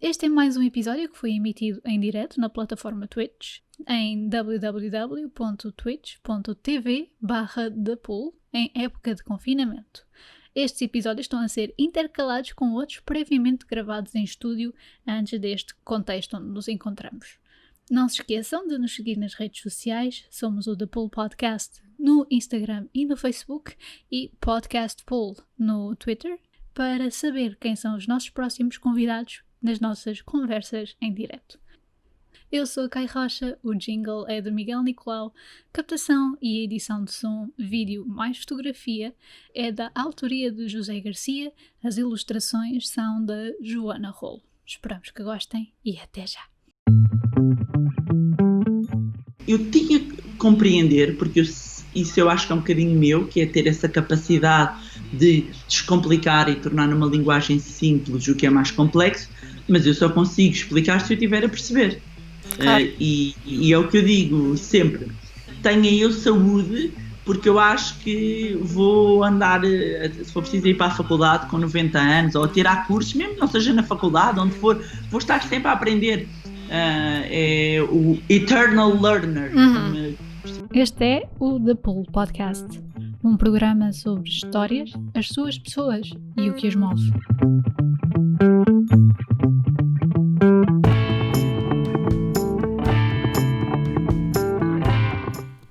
Este é mais um episódio que foi emitido em direto na plataforma Twitch, em www.twitch.tv/thepool, em época de confinamento. Estes episódios estão a ser intercalados com outros previamente gravados em estúdio antes deste contexto onde nos encontramos. Não se esqueçam de nos seguir nas redes sociais, somos o The Pool Podcast no Instagram e no Facebook e Podcast Pool no Twitter, para saber quem são os nossos próximos convidados nas nossas conversas em direto. Eu sou a Kai Rocha, o jingle é de Miguel Nicolau, captação e edição de som, vídeo mais fotografia é da autoria de José Garcia, as ilustrações são da Joana Rolo. Esperamos que gostem e até já! Eu tinha que compreender, porque isso eu acho que é um bocadinho meu, que é ter essa capacidade de descomplicar e tornar numa linguagem simples o que é mais complexo, mas eu só consigo explicar se eu estiver a perceber. Claro. E é o que eu digo sempre, tenha eu saúde, porque eu acho que vou andar, se for preciso ir para a faculdade com 90 anos, ou tirar cursos, mesmo que não seja na faculdade, onde for, vou estar sempre a aprender. É o Eternal Learner. Este é o The Pool Podcast, um programa sobre histórias, as suas pessoas e o que as move.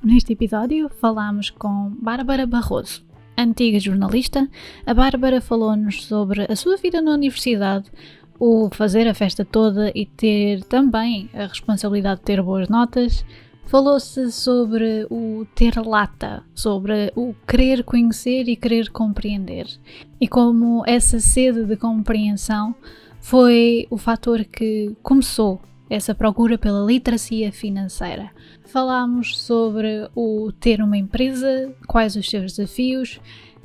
Neste episódio falámos com Bárbara Barroso, antiga jornalista. A Bárbara falou-nos sobre a sua vida na universidade, o fazer a festa toda e ter também a responsabilidade de ter boas notas. Falou-se sobre o ter lata, sobre o querer conhecer e querer compreender. E como essa sede de compreensão foi o fator que começou essa procura pela literacia financeira. Falámos sobre o ter uma empresa, quais os seus desafios,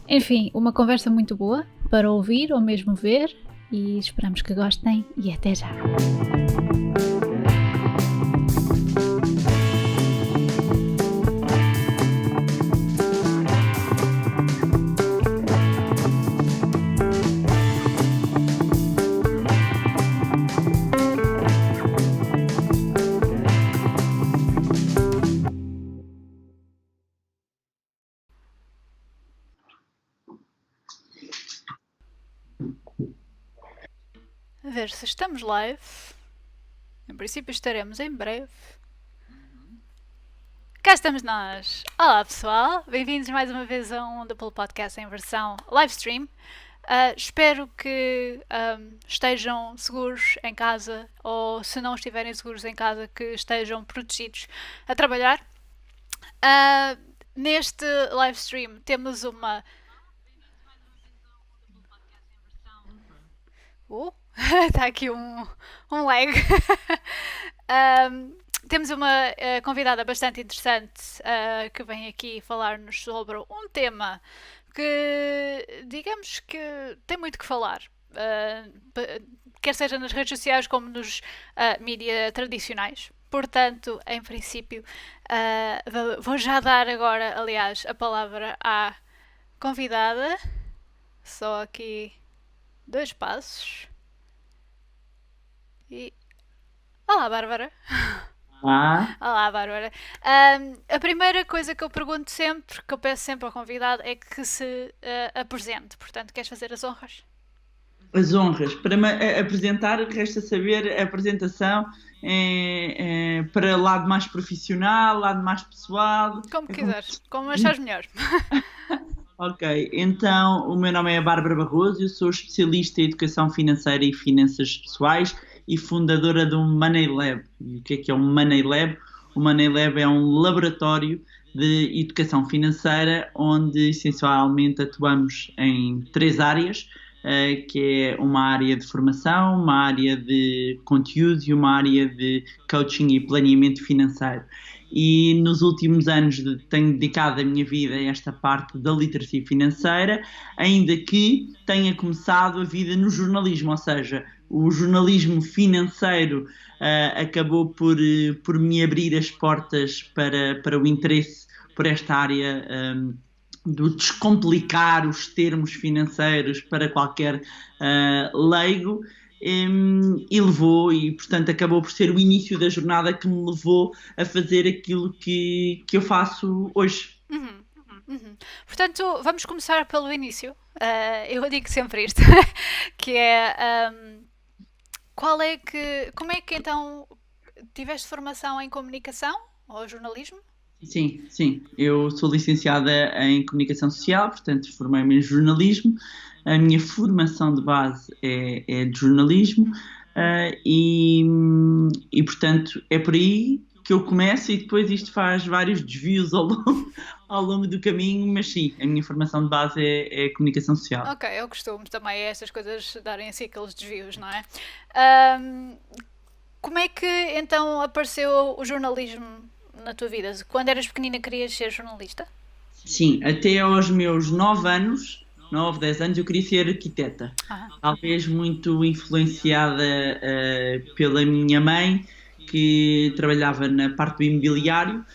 enfim, uma conversa muito boa para ouvir ou mesmo ver, e esperamos que gostem e até já! A ver se estamos live. Em princípio estaremos em breve. Cá estamos nós. Olá pessoal, bem-vindos mais uma vez a um The Pool Podcast em versão live stream. Espero que estejam seguros em casa, ou se não estiverem seguros em casa, que estejam protegidos a trabalhar. Neste live stream temos uma... Está aqui um lag. Temos uma convidada bastante interessante que vem aqui falar-nos sobre um tema que, digamos que tem muito que falar, quer seja nas redes sociais como nos mídias tradicionais. Portanto, em princípio, vou já dar agora, aliás, a palavra à convidada. Só aqui 2 passos. E... Olá, Bárbara. Olá, Bárbara. A primeira coisa que eu pergunto sempre, que eu peço sempre ao convidado, é que se apresente. Portanto, queres fazer as honras? As honras. Para me apresentar, resta saber a apresentação para lado mais profissional, lado mais pessoal. Como quiseres, como achares melhor. Ok, então o meu nome é Bárbara Barroso, eu sou especialista em educação financeira e finanças pessoais e fundadora do Money Lab. E o que é um Money Lab? O Money Lab é um laboratório de educação financeira onde essencialmente atuamos em 3 áreas, que é uma área de formação, uma área de conteúdo e uma área de coaching e planeamento financeiro. E nos últimos anos tenho dedicado a minha vida a esta parte da literacia financeira, ainda que tenha começado a vida no jornalismo, ou seja, o jornalismo financeiro acabou por me abrir as portas para o interesse por esta área do descomplicar os termos financeiros para qualquer leigo. e levou, e portanto acabou por ser o início da jornada que me levou a fazer aquilo que eu faço hoje. Portanto, vamos começar pelo início. Eu digo sempre isto, que é como é que então tiveste formação em comunicação ou jornalismo? Sim. Eu sou licenciada em Comunicação Social, portanto formei-me em jornalismo. A minha formação de base é de jornalismo, e portanto é por aí que eu começo e depois isto faz vários desvios ao longo do caminho, mas sim, a minha formação de base é Comunicação Social. Ok, eu costumo também estas coisas darem assim aqueles desvios, não é? Como é que então apareceu o jornalismo na tua vida? Quando eras pequenina querias ser jornalista? Sim, até aos meus 9 anos, 9, 10 anos, eu queria ser arquiteta. Talvez muito influenciada pela minha mãe, que trabalhava na parte do imobiliário,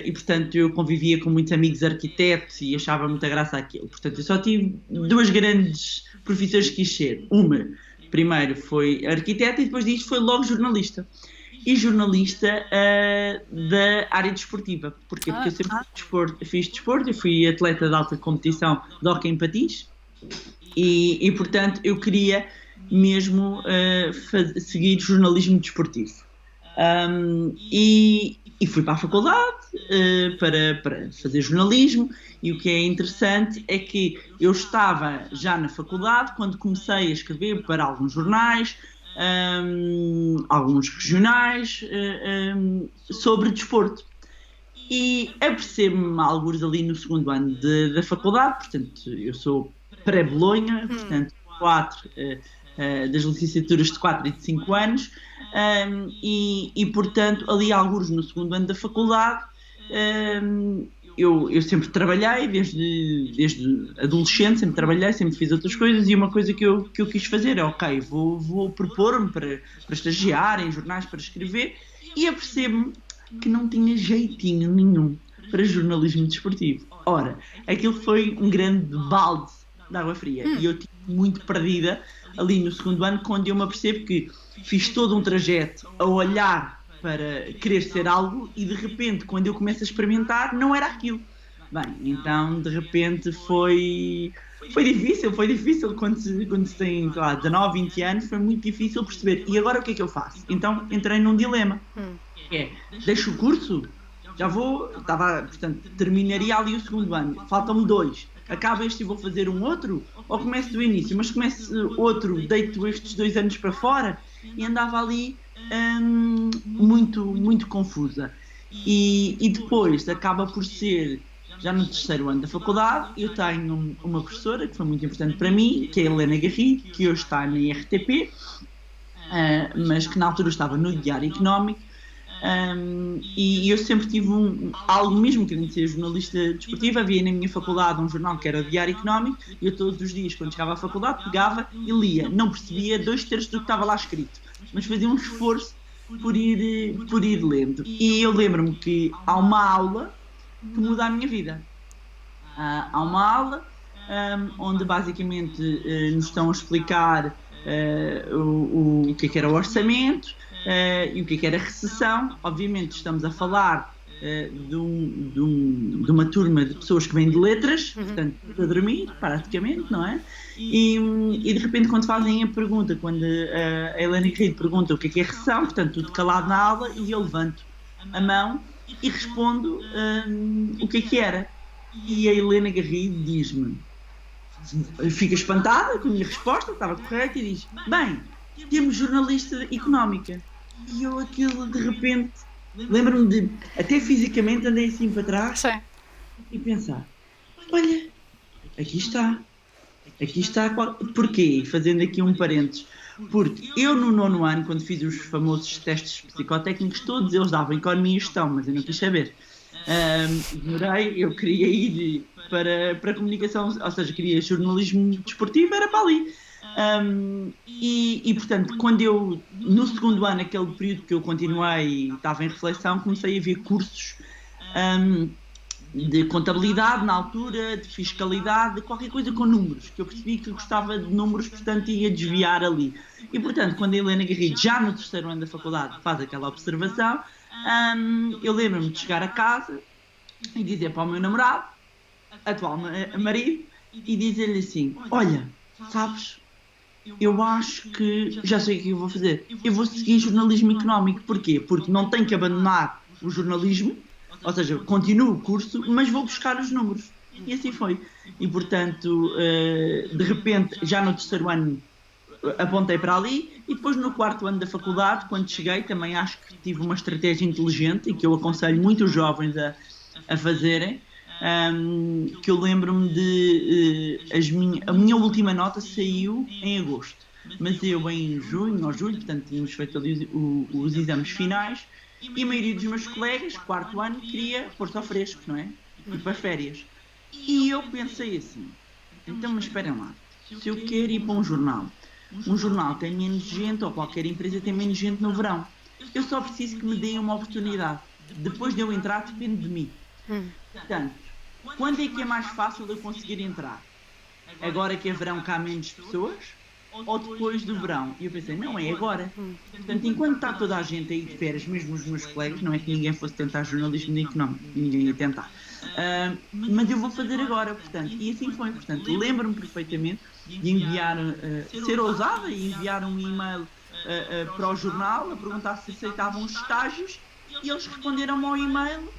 e portanto eu convivia com muitos amigos arquitetos e achava muita graça aquilo. Portanto eu só tive duas grandes profissões que quis ser. Uma, primeiro foi arquiteta e depois disso foi logo jornalista. E jornalista da área desportiva. Porquê? Porque eu sempre fiz desporto, eu fui atleta de alta competição de hóquei em patins e portanto eu queria mesmo seguir jornalismo desportivo. E fui para a faculdade para fazer jornalismo, e o que é interessante é que eu estava já na faculdade quando comecei a escrever para alguns jornais, alguns regionais, sobre desporto. E apercebo-me alguns ali no segundo ano da faculdade, portanto eu sou pré-Bolonha, portanto 4 das licenciaturas de 4 e de 5 anos, e portanto ali alguns no segundo ano da faculdade. Eu sempre trabalhei, desde adolescente, sempre trabalhei, sempre fiz outras coisas, e uma coisa que eu quis fazer é, ok, vou propor-me para estagiar em jornais, para escrever, e apercebo-me que não tinha jeitinho nenhum para jornalismo desportivo. Ora, aquilo foi um grande balde de água fria, e eu estive muito perdida ali no segundo ano, quando eu me apercebo que fiz todo um trajeto a olhar para querer ser algo e de repente, quando eu começo a experimentar, não era aquilo. Bem, então de repente foi difícil quando se tem, sei lá, 19, 20 anos, foi muito difícil perceber. E agora o que é que eu faço? Então entrei num dilema. Deixo o curso, portanto, terminaria ali o segundo ano, faltam-me 2. Acaba este e vou fazer um outro? Ou começo do início? Mas começo outro, deito estes 2 anos para fora? E andava ali muito confusa. E depois acaba por ser, já no terceiro ano da faculdade, eu tenho uma professora que foi muito importante para mim, que é a Helena Garrido, que hoje está na RTP, mas que na altura estava no Diário Económico. E eu sempre tive algo, mesmo querendo ser jornalista desportivo. Havia na minha faculdade um jornal que era o Diário Económico, e eu todos os dias, quando chegava à faculdade, pegava e lia. Não percebia 2/3 do que estava lá escrito, mas fazia um esforço por ir lendo. E eu lembro-me que há uma aula que muda a minha vida. Há uma aula onde basicamente nos estão a explicar o que é que era o orçamento, e o que era recessão. Obviamente estamos a falar de uma turma de pessoas que vêm de letras, portanto, a dormir, praticamente, não é? E de repente, quando fazem a pergunta, quando a Helena Garrido pergunta o que é recessão, portanto, tudo calado na aula, e eu levanto a mão e respondo o que era. E a Helena Garrido diz-me, fica espantada com a minha resposta, estava correta, e diz: bem, temos jornalista económica. E eu aquilo, de repente, lembro-me de, até fisicamente, andei assim para trás. Sim. E pensar, olha, aqui está. Porquê? Fazendo aqui um parênteses. Porque eu no 9º ano, quando fiz os famosos testes psicotécnicos, todos eles davam economia e gestão, mas eu não quis saber. Ignorei, eu queria ir para a comunicação, ou seja, queria jornalismo desportivo, era para ali. E portanto, quando eu, no segundo ano, aquele período que eu continuei e estava em reflexão, comecei a ver cursos de contabilidade na altura, de fiscalidade, de qualquer coisa com números, que eu percebi que gostava de números, portanto ia desviar ali. E portanto, quando a Helena Garrido, já no terceiro ano da faculdade, faz aquela observação, eu lembro-me de chegar a casa e dizer para o meu namorado, atual marido, e dizer-lhe assim, olha, sabes, eu acho que já sei o que eu vou fazer. Eu vou seguir jornalismo económico. Porquê? Porque não tenho que abandonar o jornalismo, ou seja, continuo o curso, mas vou buscar os números. E assim foi. E portanto, de repente, já no terceiro ano apontei para ali, e depois no quarto ano da faculdade, quando cheguei, também acho que tive uma estratégia inteligente e que eu aconselho muito os jovens a fazerem. Que eu lembro-me de a minha última nota saiu em agosto, mas eu em junho ou julho, portanto tínhamos feito ali os exames finais, e a maioria dos meus colegas, quarto ano, queria pôr-se ao fresco, não é? Ir para férias. E eu pensei assim, então mas esperem lá, se eu quero ir para um jornal tem menos gente, ou qualquer empresa tem menos gente no verão, eu só preciso que me deem uma oportunidade, depois de eu entrar depende de mim. Portanto, quando é que é mais fácil eu conseguir entrar? Agora que é verão que há menos pessoas? Ou depois do verão? E eu pensei, não, é agora. Portanto, enquanto está toda a gente aí de férias, mesmo os meus colegas, não é que ninguém fosse tentar jornalismo económico, ninguém ia tentar. Mas eu vou fazer agora, portanto. E assim foi. Portanto, lembro-me perfeitamente de enviar, ser ousada e enviar um e-mail para o jornal a perguntar se aceitavam os estágios, e eles responderam-me ao e-mail.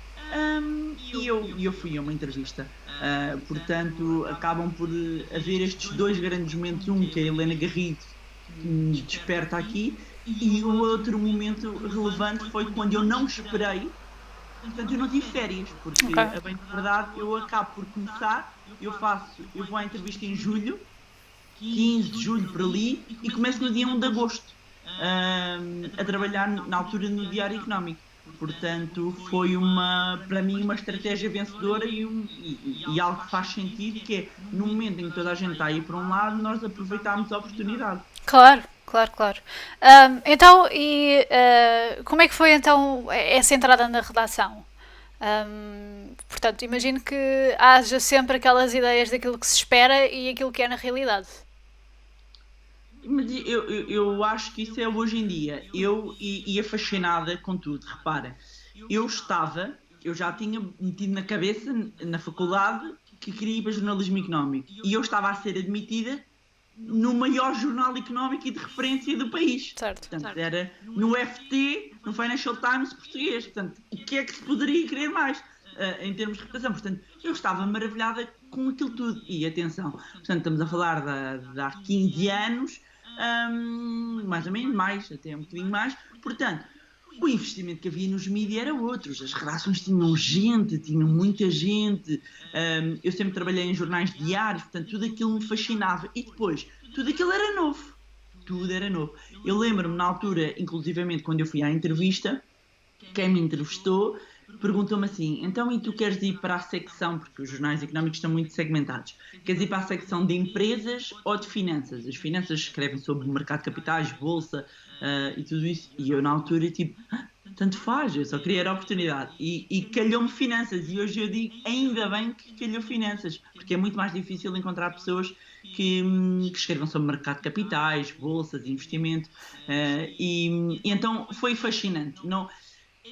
E eu fui a uma entrevista. Portanto, acabam por haver estes dois grandes momentos. Um que é a Helena Garrido me desperta aqui, e o outro momento relevante foi quando eu não esperei. Portanto, eu não tive férias, porque a bem de verdade eu acabo por começar, eu vou à entrevista em julho, 15 de julho por ali, e começo no dia 1 de agosto a trabalhar na altura no Diário Económico. Portanto, foi para mim uma estratégia vencedora e algo que faz sentido, que é, no momento em que toda a gente está aí por um lado, nós aproveitarmos a oportunidade. Claro. Então, como é que foi então essa entrada na redação? Portanto, imagino que haja sempre aquelas ideias daquilo que se espera e aquilo que é na realidade. Mas eu acho que isso é hoje em dia. Eu ia fascinada com tudo. Repara, eu já tinha metido na cabeça, na faculdade, que queria ir para jornalismo económico. E eu estava a ser admitida no maior jornal económico e de referência do país. Certo. Portanto, era no FT, no Financial Times português. Portanto, o que é que se poderia querer mais em termos de reputação? Portanto, eu estava maravilhada com aquilo tudo. E atenção, portanto, estamos a falar de há 15 anos, mais ou menos, até um bocadinho mais. Portanto, o investimento que havia nos mídias era outros. As redações tinham muita gente. Eu sempre trabalhei em jornais diários, portanto, tudo aquilo me fascinava. E depois, tudo aquilo era novo. Tudo era novo. Eu lembro-me, na altura, inclusivamente, quando eu fui à entrevista, quem me entrevistou perguntou-me assim, então e tu queres ir para a secção, porque os jornais económicos estão muito segmentados, queres ir para a secção de empresas ou de finanças? As finanças escrevem sobre o mercado de capitais, bolsa e tudo isso, e eu na altura tanto faz, eu só queria a oportunidade, e calhou-me finanças, e hoje eu digo, ainda bem que calhou finanças, porque é muito mais difícil encontrar pessoas que escrevam sobre mercado de capitais, bolsas, investimento, e então foi fascinante. Não,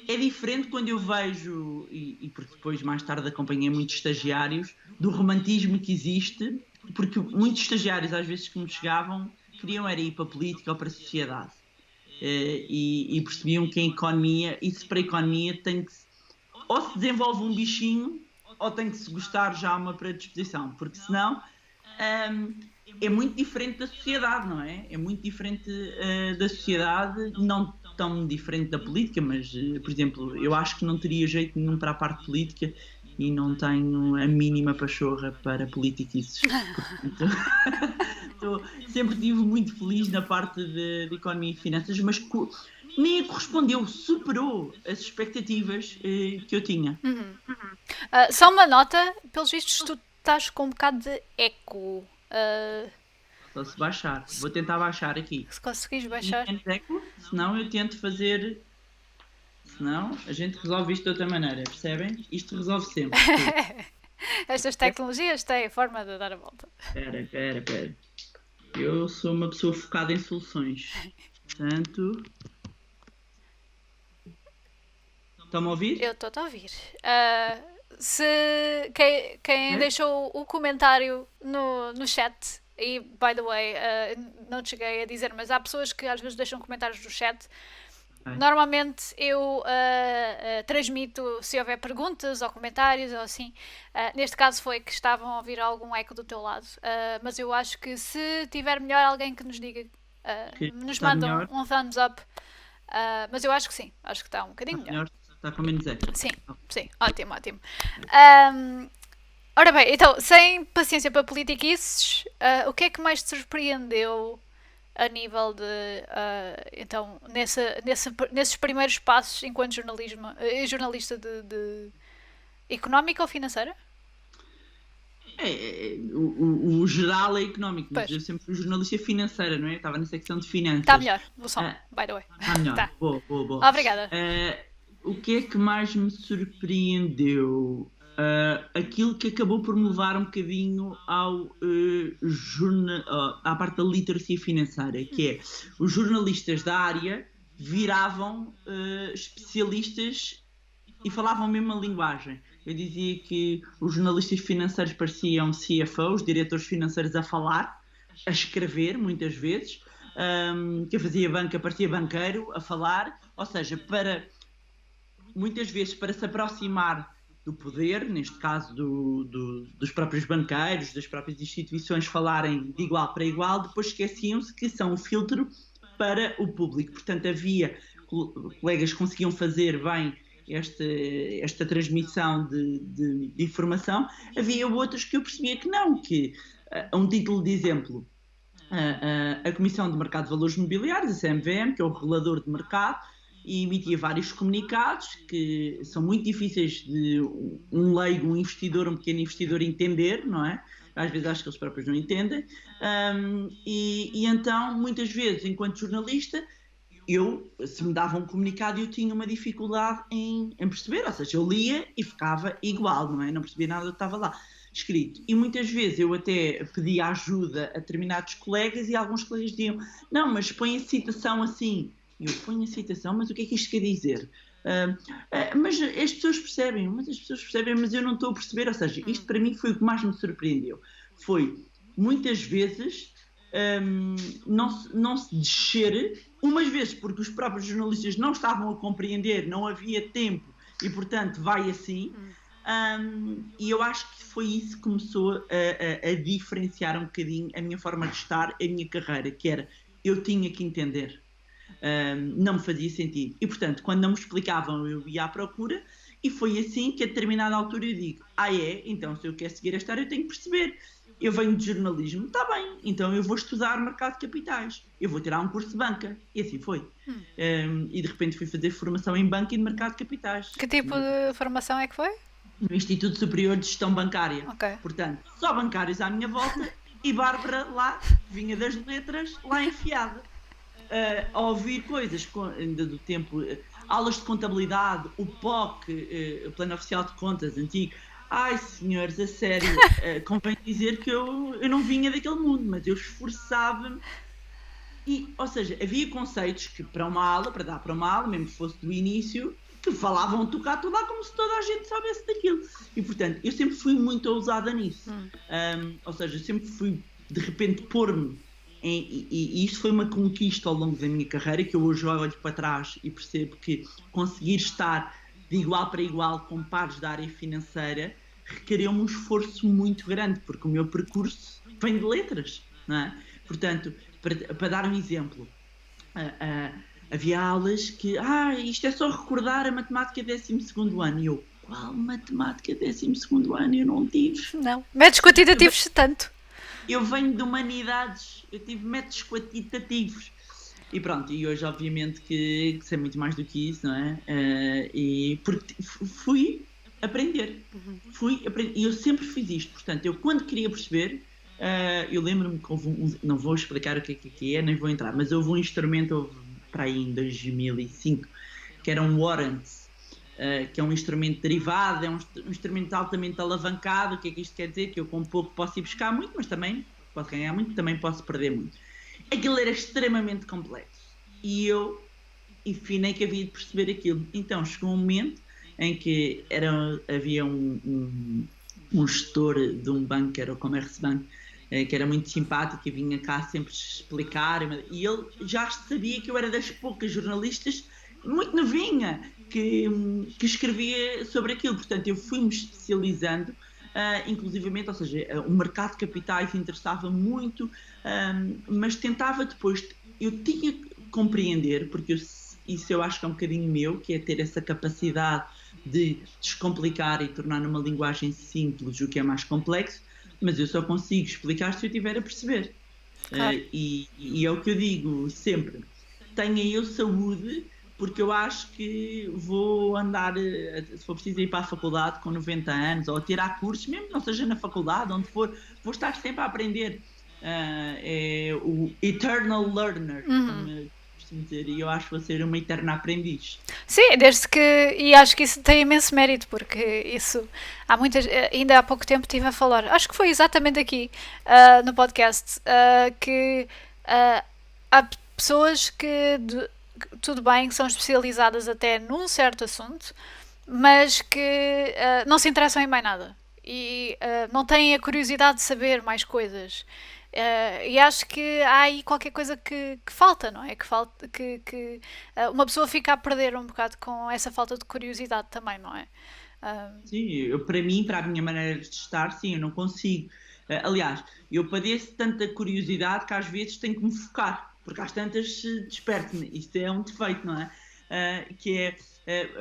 é diferente quando eu vejo, e porque depois mais tarde acompanhei muitos estagiários, do romantismo que existe, porque muitos estagiários às vezes que me chegavam queriam era ir para a política ou para a sociedade, e percebiam que a economia, isso para a economia tem que, ou se desenvolve um bichinho, ou tem que se gostar já uma predisposição, porque senão é muito diferente da sociedade, não é? É muito diferente da sociedade, não tão diferente da política, mas, por exemplo, eu acho que não teria jeito nenhum para a parte política e não tenho a mínima pachorra para politiquices. Sempre estive muito feliz na parte de economia e finanças, mas nem correspondeu, superou as expectativas que eu tinha. Só uma nota, pelos vistos tu estás com um bocado de eco. Só se baixar. Vou tentar baixar aqui. Se conseguires baixar. Senão eu tento fazer. senão a gente resolve isto de outra maneira, percebem? Isto resolve sempre. Estas tecnologias têm forma de dar a volta. Espera. Eu sou uma pessoa focada em soluções. Portanto... Estão-me a ouvir? Eu estou a ouvir. Quem deixou o comentário no chat, e by the way, não te cheguei a dizer, mas há pessoas que às vezes deixam comentários no chat. Normalmente eu transmito se houver perguntas ou comentários ou assim. Neste caso foi que estavam a ouvir algum eco do teu lado. Mas eu acho que se tiver melhor alguém que nos diga, nos manda um thumbs up. Mas eu acho que sim, acho que está um bocadinho melhor. Está com menos eco. Sim, ótimo. Ora bem, então, sem paciência para politiquices, o que é que mais te surpreendeu a nível de, então, nesses primeiros passos enquanto jornalista de económica ou financeira? O geral é económico, mas eu sempre fui jornalista financeira, não é? Estava na secção de finanças. Está melhor, o som, by the way. Está melhor, Tá. Boa. Obrigada. O que é que mais me surpreendeu? Aquilo que acabou por me levar um bocadinho à parte da literacia financeira, que é os jornalistas da área viravam especialistas e falavam a mesma linguagem. Eu dizia que os jornalistas financeiros pareciam CFOs, diretores financeiros a falar, a escrever muitas vezes, que fazia banca parecia banqueiro a falar, ou seja, muitas vezes para se aproximar do poder, neste caso dos próprios banqueiros, das próprias instituições falarem de igual para igual, depois esqueciam-se que são um filtro para o público. Portanto, havia colegas que conseguiam fazer bem esta transmissão de informação, havia outros que eu percebia que não, que a um título de exemplo, a Comissão de Mercado de Valores Mobiliários, a CMVM, que é o regulador de mercado, e emitia vários comunicados que são muito difíceis de um leigo, um investidor, um pequeno investidor entender, não é? Às vezes acho que eles próprios não entendem. E então, muitas vezes, enquanto jornalista, se me davam um comunicado, eu tinha uma dificuldade em perceber, ou seja, eu lia e ficava igual, não é? Não percebia nada do que estava lá escrito. E muitas vezes eu até pedia ajuda a determinados colegas e alguns colegas diziam, não, mas põe a citação assim. Eu ponho a citação, mas o que é que isto quer dizer? Mas as pessoas percebem, mas eu não estou a perceber. Ou seja, isto para mim foi o que mais me surpreendeu. Foi, muitas vezes, não se descer, umas vezes porque os próprios jornalistas não estavam a compreender, não havia tempo e, portanto, vai assim. E eu acho que foi isso que começou a diferenciar um bocadinho a minha forma de estar, a minha carreira, que era, eu tinha que entender. Não me fazia sentido. E, portanto, quando não me explicavam, eu ia à procura e foi assim que a determinada altura eu digo, então se eu quero seguir esta área eu tenho que perceber. Eu venho de jornalismo, está bem, então eu vou estudar mercado de capitais, eu vou tirar um curso de banca. E assim foi. E de repente fui fazer formação em banca e de mercado de capitais. Que tipo de formação é que foi? No Instituto Superior de Gestão Bancária. Okay. Portanto, só bancários à minha volta e Bárbara lá, vinha das letras, lá enfiada. A ouvir coisas ainda do tempo, aulas de contabilidade, o POC, o Plano Oficial de Contas antigo. Ai, senhores, a sério, convém dizer que eu não vinha daquele mundo, mas eu esforçava-me. Ou seja, havia conceitos que para dar para uma aula, mesmo que fosse do início, que falavam tocar tudo lá como se toda a gente soubesse daquilo. E, portanto, eu sempre fui muito ousada nisso. Ou seja, eu sempre fui, de repente, pôr-me e isto foi uma conquista ao longo da minha carreira, que eu hoje olho para trás e percebo que conseguir estar de igual para igual com pares da área financeira requereu-me um esforço muito grande, porque o meu percurso vem de letras, não é? Portanto, para dar um exemplo, havia aulas que isto é só recordar a matemática 12º ano, e eu, qual matemática 12º ano? Eu não tive. Não, métodos quantitativos tanto. Eu venho de humanidades, eu tive métodos quantitativos. E pronto, e hoje obviamente que sei muito mais do que isso, não é? E porque fui aprender. E eu sempre fiz isto. Portanto, eu quando queria perceber, eu lembro-me que houve não vou explicar o que é, nem vou entrar, mas houve um instrumento, para aí em 2005, que eram warrants, que é um instrumento derivado, é um instrumento altamente alavancado. O que é que isto quer dizer? Que eu com pouco posso ir buscar muito, mas também posso ganhar muito, também posso perder muito. Aquilo era extremamente complexo e eu enfinei que havia de perceber aquilo. Então chegou um momento em que havia um gestor de um banco, que era o Commerzbank, que era muito simpático e vinha cá sempre explicar, e ele já sabia que eu era das poucas jornalistas muito novinha que escrevia sobre aquilo. Portanto, eu fui-me especializando, inclusivamente, ou seja, o mercado de capitais interessava muito, mas tentava depois, eu tinha que compreender, porque isso eu acho que é um bocadinho meu, que é ter essa capacidade de descomplicar e tornar numa linguagem simples o que é mais complexo, mas eu só consigo explicar se eu estiver a perceber. Claro. E é o que eu digo sempre, tenha eu saúde, porque eu acho que vou andar, se for preciso ir para a faculdade com 90 anos, ou tirar cursos, mesmo não seja na faculdade, onde for, vou estar sempre a aprender. É o eternal learner, como costumo dizer, e eu acho que vou ser uma eterna aprendiz. Sim, e acho que isso tem imenso mérito, porque isso, ainda há pouco tempo estive a falar, acho que foi exatamente aqui, no podcast, que há pessoas que... tudo bem, que são especializadas até num certo assunto, mas que não se interessam em mais nada e não têm a curiosidade de saber mais coisas. E acho que há aí qualquer coisa que falta, não é? Que uma pessoa fica a perder um bocado com essa falta de curiosidade também, não é? Sim, para a minha maneira de estar, sim, eu não consigo. Aliás, eu padeço tanta curiosidade que às vezes tenho que me focar, porque às tantas desperto-me. Isto é um defeito, não é?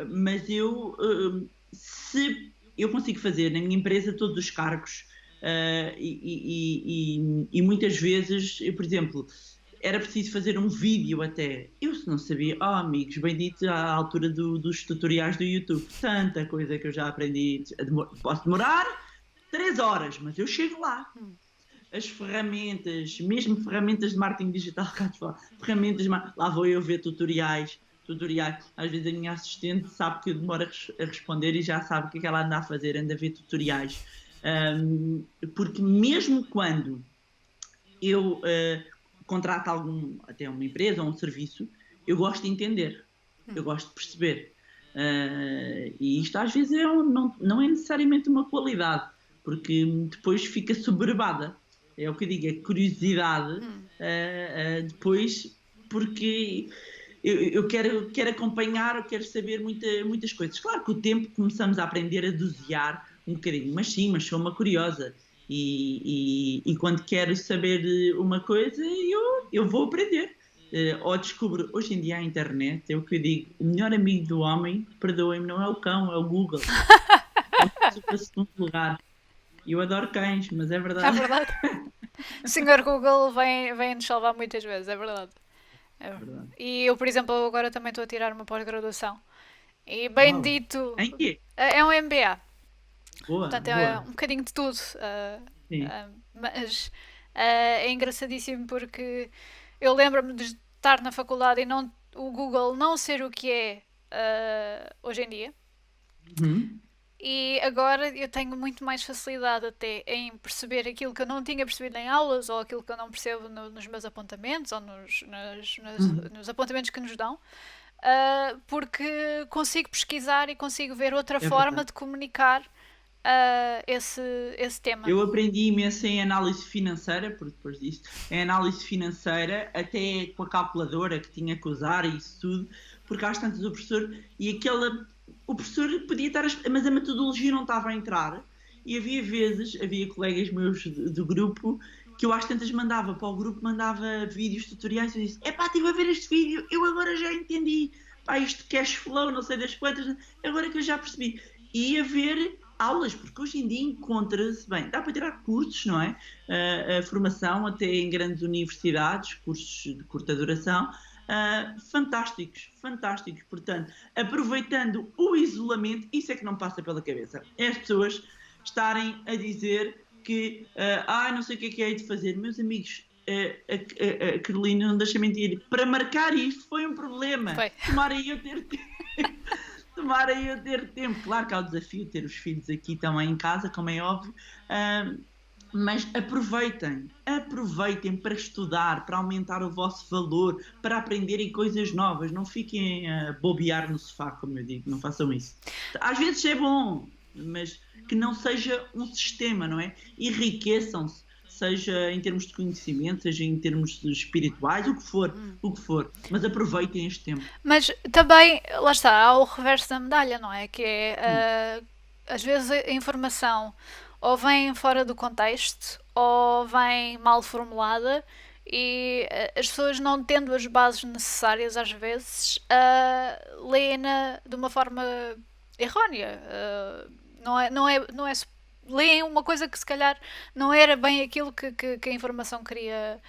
Mas se eu consigo fazer na minha empresa todos os cargos, e muitas vezes, por exemplo, era preciso fazer um vídeo até. Eu se não sabia, amigos, bendito à altura dos tutoriais do YouTube, tanta coisa que eu já aprendi. Posso demorar 3 horas, mas eu chego lá. As ferramentas, mesmo ferramentas de marketing digital, lá vou eu ver tutoriais. Às vezes a minha assistente sabe que eu demoro a responder e já sabe o que é que ela anda a fazer, anda a ver tutoriais. Porque mesmo quando eu contrato até uma empresa ou um serviço, eu gosto de entender, eu gosto de perceber. E isto às vezes não é necessariamente uma qualidade, porque depois fica soberbada. É o que eu digo, é curiosidade, depois, porque eu quero acompanhar, eu quero saber muitas coisas. Claro que o tempo começamos a aprender a dosear um bocadinho, mas sou uma curiosa. E quando quero saber uma coisa, eu vou aprender. Ou descubro, hoje em dia a internet, é o que eu digo, o melhor amigo do homem, perdoem-me, não é o cão, é o Google. É o segundo lugar. Eu adoro cães, mas é verdade. É verdade. O Sr. Google vem nos salvar muitas vezes, é verdade. É verdade. E eu, por exemplo, agora também estou a tirar uma pós-graduação. E bem dito... Em quê? É um MBA. Boa, portanto, boa. É um bocadinho de tudo. Mas é engraçadíssimo porque eu lembro-me de estar na faculdade e o Google não ser o que é hoje em dia. E agora eu tenho muito mais facilidade até em perceber aquilo que eu não tinha percebido em aulas ou aquilo que eu não percebo nos meus apontamentos ou nos apontamentos que nos dão, porque consigo pesquisar e consigo ver outra forma de comunicar esse tema. Eu aprendi imenso em análise financeira, porque depois disso, em análise financeira, até com a calculadora que tinha que usar e isso tudo, porque às tantas o professor podia estar, mas a metodologia não estava a entrar, e havia colegas meus do grupo que eu às tantas mandava para o grupo, mandava vídeos, tutoriais, e eu disse, estive a ver este vídeo, eu agora já entendi, isto cash flow, não sei das quantas, agora que eu já percebi. E ia ver aulas, porque hoje em dia encontra-se, bem, dá para tirar cursos, não é? A formação até em grandes universidades, cursos de curta duração, fantásticos, portanto, aproveitando o isolamento, isso é que não passa pela cabeça, é as pessoas estarem a dizer que, não sei o que é de fazer, meus amigos, a Carolina não deixa mentir, para marcar isto foi um problema. Foi. Tomara eu ter tempo. Claro que há o desafio de ter os filhos aqui também em casa, como é óbvio, mas aproveitem para estudar, para aumentar o vosso valor, para aprenderem coisas novas. Não fiquem a bobear no sofá, como eu digo, não façam isso. Às vezes é bom, mas que não seja um sistema, não é? Enriqueçam-se, seja em termos de conhecimento, seja em termos espirituais, o que for. Mas aproveitem este tempo. Mas também, lá está, há o reverso da medalha, não é? Que é, às vezes a informação ou vem fora do contexto, ou vem mal formulada, e as pessoas, não tendo as bases necessárias, às vezes, leem-na de uma forma errónea. Leem uma coisa que se calhar não era bem aquilo que a informação queria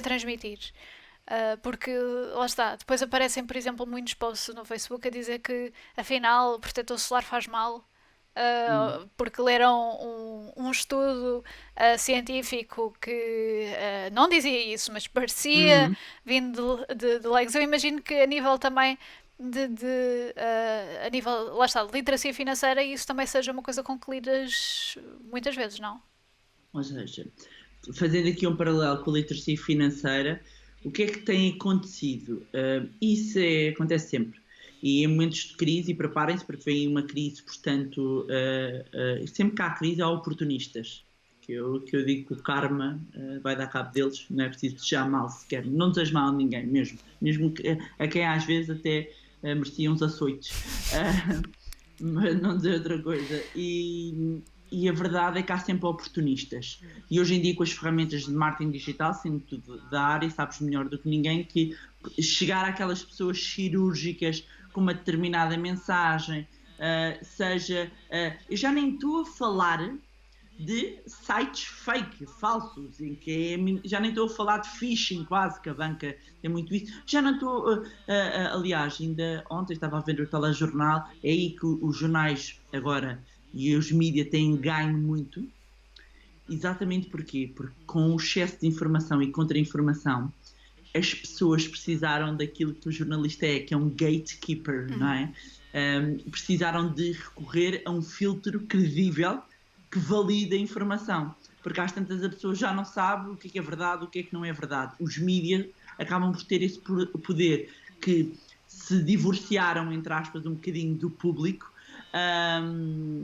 transmitir. Porque, lá está, depois aparecem, por exemplo, muitos posts no Facebook a dizer que afinal o protetor solar faz mal, porque leram um estudo científico que não dizia isso, mas parecia vindo de leigos. Eu imagino que a nível também a nível, lá está, de literacia financeira, isso também seja uma coisa com que lidas muitas vezes, não? Ou seja, fazendo aqui um paralelo com a literacia financeira, o que é que tem acontecido? Isso acontece sempre. E em momentos de crise, e preparem-se porque vem uma crise, portanto, sempre que há crise há oportunistas. Que eu digo que o karma vai dar cabo deles, não é preciso desejar mal sequer. Não desejo mal a ninguém, mesmo que, a quem às vezes até merecia uns açoites. Mas não dizer outra coisa. E a verdade é que há sempre oportunistas. E hoje em dia, com as ferramentas de marketing digital, sendo tudo da área, sabes melhor do que ninguém que chegar àquelas pessoas cirúrgicas com uma determinada mensagem, eu já nem estou a falar de sites fake, falsos, em que já nem estou a falar de phishing, quase, que a banca tem muito isso. Já não estou, aliás, ainda ontem estava a ver o telejornal, é aí que os jornais agora e os mídias têm ganho muito. Exatamente porquê? Porque com o excesso de informação e contra-informação, as pessoas precisaram daquilo que o jornalista é, que é um gatekeeper, não é? Precisaram de recorrer a um filtro credível que valida a informação. Porque às tantas a pessoa já não sabe o que é verdade, o que é que não é verdade. Os mídias acabam por ter esse poder, que se divorciaram, entre aspas, um bocadinho do público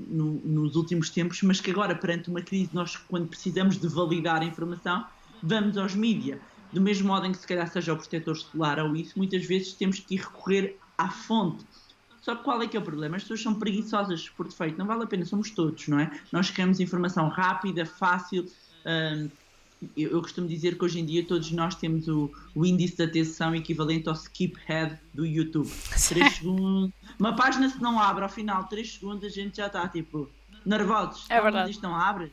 nos últimos tempos, mas que agora, perante uma crise, nós, quando precisamos de validar a informação, vamos aos mídias. Do mesmo modo em que se calhar seja o protetor solar ou isso, muitas vezes temos que recorrer à fonte. Só que qual é que é o problema? As pessoas são preguiçosas por defeito, não vale a pena, somos todos, não é? Nós queremos informação rápida, fácil. Eu costumo dizer que hoje em dia todos nós temos o índice de atenção equivalente ao skip head do YouTube. 3 segundos, uma página se não abre, ao final 3 segundos a gente já está tipo nervosos. É verdade. Isto não abre.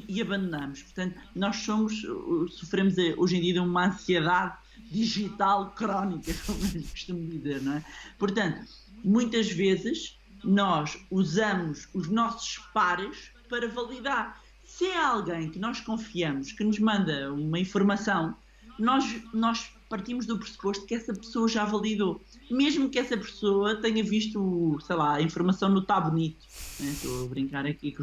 E abandonamos. Portanto, nós sofremos hoje em dia de uma ansiedade digital crónica, como eu costumo dizer, não é? Portanto, muitas vezes nós usamos os nossos pares para validar. Se é alguém que nós confiamos, que nos manda uma informação, nós partimos do pressuposto que essa pessoa já validou. Mesmo que essa pessoa tenha visto, sei lá, a informação no Tá Bonito. Estou a brincar aqui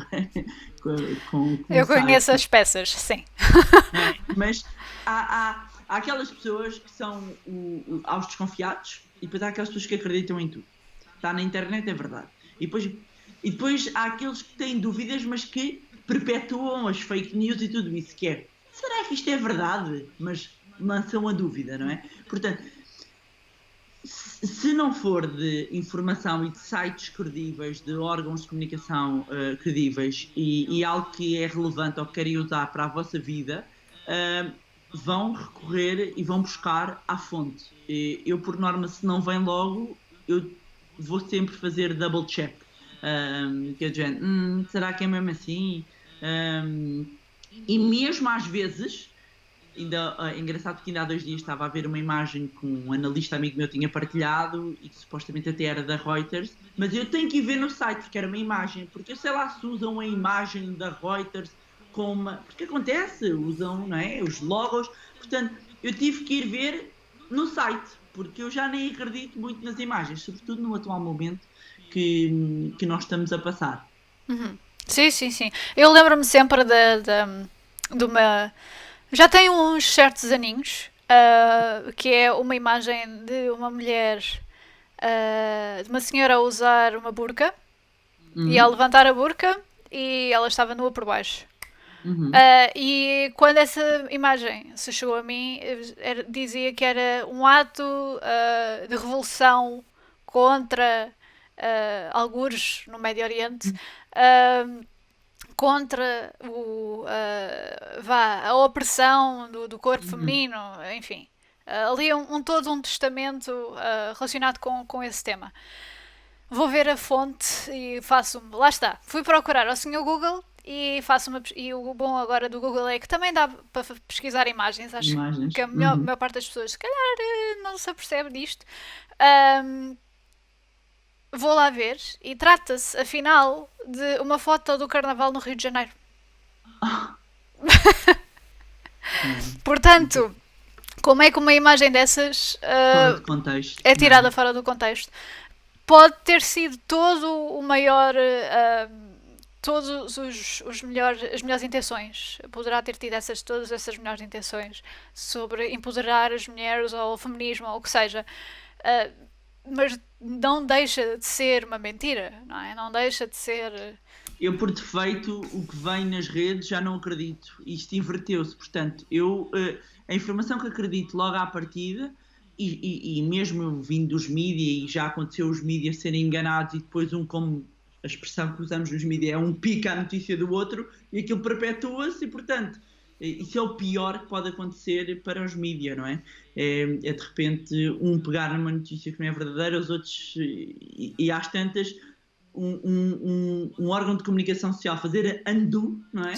com eu conheço as peças, sim. Mas há aquelas pessoas que são aos desconfiados e depois há aquelas pessoas que acreditam em tudo. Está na internet, é verdade. E depois há aqueles que têm dúvidas, mas que perpetuam as fake news e tudo isso, que é, será que isto é verdade? Mas lançam a dúvida, não é? Portanto, se não for de informação e de sites credíveis, de órgãos de comunicação credíveis e algo que é relevante ou que querem usar para a vossa vida, vão recorrer e vão buscar à fonte. Eu, por norma, se não vem logo, eu vou sempre fazer double check. Que é de género, será que é mesmo assim? E mesmo às vezes, é engraçado que ainda há 2 dias estava a ver uma imagem que um analista amigo meu tinha partilhado e que supostamente até era da Reuters, mas eu tenho que ir ver no site porque era uma imagem, porque eu sei lá se usam a imagem da Reuters porque acontece, usam, não é, os logos, portanto, eu tive que ir ver no site, porque eu já nem acredito muito nas imagens, sobretudo no atual momento que nós estamos a passar. Sim, sim, sim. Eu lembro-me sempre de uma... Já tem uns certos aninhos, que é uma imagem de uma mulher, de uma senhora a usar uma burca, e a levantar a burca, e ela estava nua por baixo. E quando essa imagem se chegou a mim, dizia que era um ato de revolução contra algures no Médio Oriente, contra a opressão do corpo feminino, enfim. Ali todo um testamento relacionado com esse tema. Vou ver a fonte e faço-me... Lá está. Fui procurar ao Sr. Google e faço e o bom agora do Google é que também dá para pesquisar imagens. Acho que a maior parte das pessoas se calhar não se apercebe disto. Vou lá ver e trata-se, afinal, de uma foto do Carnaval no Rio de Janeiro. Portanto, como é que uma imagem dessas fora de contexto, é tirada fora do contexto? Pode ter sido todo o maior... todos as melhores intenções. Poderá ter tido todas essas melhores intenções sobre empoderar as mulheres ou o feminismo ou o que seja. Mas não deixa de ser uma mentira, não é? Não deixa de ser... Eu, por defeito, o que vem nas redes já não acredito. Isto inverteu-se. Portanto, a informação que acredito logo à partida, e mesmo vindo dos mídias, e já aconteceu os mídias serem enganados e depois como a expressão que usamos nos mídias é um pica à notícia do outro e aquilo perpetua-se e, portanto, isso é o pior que pode acontecer para os mídias, não é? É de repente pegar numa notícia que não é verdadeira, os outros, e às tantas, um órgão de comunicação social fazer undo, não é?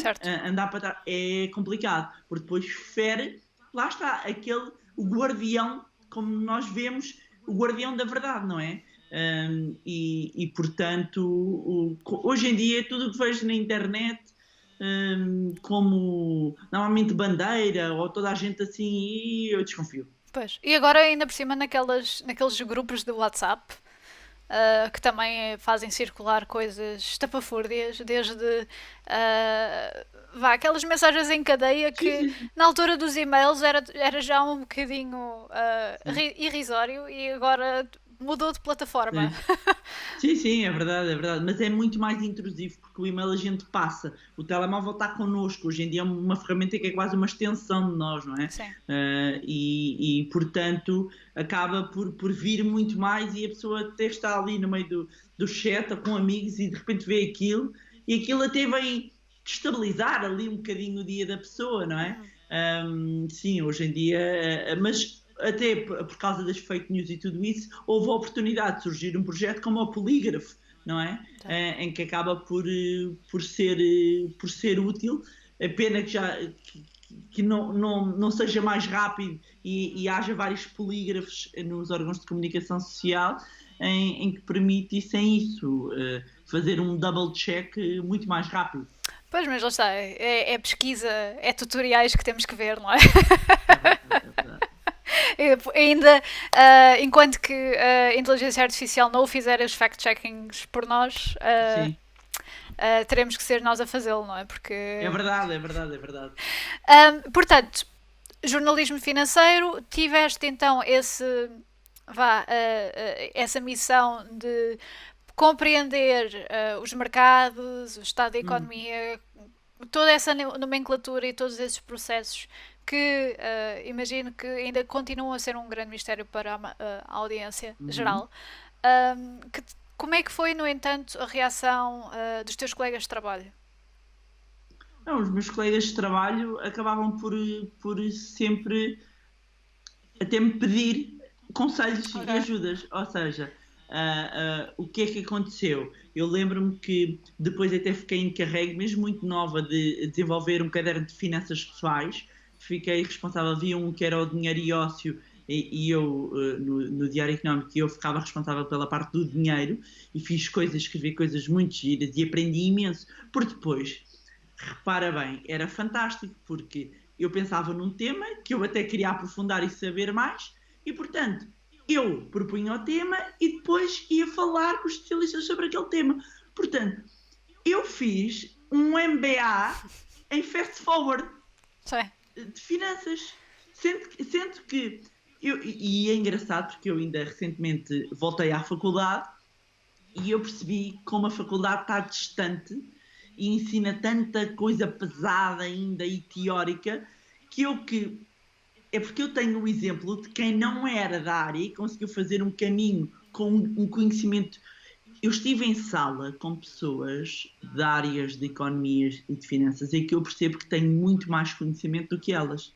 Andar para trás é complicado, porque depois fere, lá está, o guardião, como nós vemos, o guardião da verdade, não é? Portanto, hoje em dia tudo o que vejo na internet, como normalmente bandeira ou toda a gente assim, eu desconfio. Pois, e agora ainda por cima naqueles grupos de WhatsApp que também fazem circular coisas estapafúrdias, desde aquelas mensagens em cadeia que na altura dos e-mails era já um bocadinho irrisório e agora mudou de plataforma. Sim, é verdade, mas é muito mais intrusivo porque o e-mail a gente passa, o telemóvel está connosco, hoje em dia é uma ferramenta que é quase uma extensão de nós, não é? Sim. Portanto acaba por vir muito mais e a pessoa até está ali no meio do chat com amigos e de repente vê aquilo e aquilo até vem destabilizar ali um bocadinho o dia da pessoa, não é? Sim, hoje em dia, mas até por causa das fake news e tudo isso, houve a oportunidade de surgir um projeto como o Polígrafo, não é? Em que acaba por ser útil. A pena que não seja mais rápido e haja vários polígrafos nos órgãos de comunicação social em que permitissem isso, fazer um double check muito mais rápido. Pois, mas lá está, é pesquisa, é tutoriais que temos que ver, não é? Ainda, enquanto que a inteligência artificial não fizer os fact-checkings por nós, teremos que ser nós a fazê-lo, não é? Porque... É verdade. Portanto, jornalismo financeiro, tiveste então essa missão de compreender os mercados, o estado da economia, toda essa nomenclatura e todos esses processos que imagino que ainda continuam a ser um grande mistério para a audiência geral. Como é que foi, no entanto, a reação dos teus colegas de trabalho? Não, os meus colegas de trabalho acabavam por sempre até me pedir conselhos e ajudas, ou seja, o que é que aconteceu? Eu lembro-me que depois até fiquei encarregue, mesmo muito nova, de desenvolver um caderno de finanças pessoais. Fiquei responsável, havia um que era o dinheiro e ócio e eu, no Diário Económico, eu ficava responsável pela parte do dinheiro e escrevi coisas muito giras e aprendi imenso, porque depois repara bem, era fantástico, porque eu pensava num tema que eu até queria aprofundar e saber mais, e portanto, eu propunha o tema e depois ia falar com os especialistas sobre aquele tema. Portanto, eu fiz um MBA em Fast Forward de finanças. Sendo que e é engraçado porque eu ainda recentemente voltei à faculdade e eu percebi como a faculdade está distante e ensina tanta coisa pesada ainda e teórica que é porque eu tenho o exemplo de quem não era da área e conseguiu fazer um caminho com um conhecimento. Eu estive em sala com pessoas de áreas de economias e de finanças e que eu percebo que tenho muito mais conhecimento do que elas.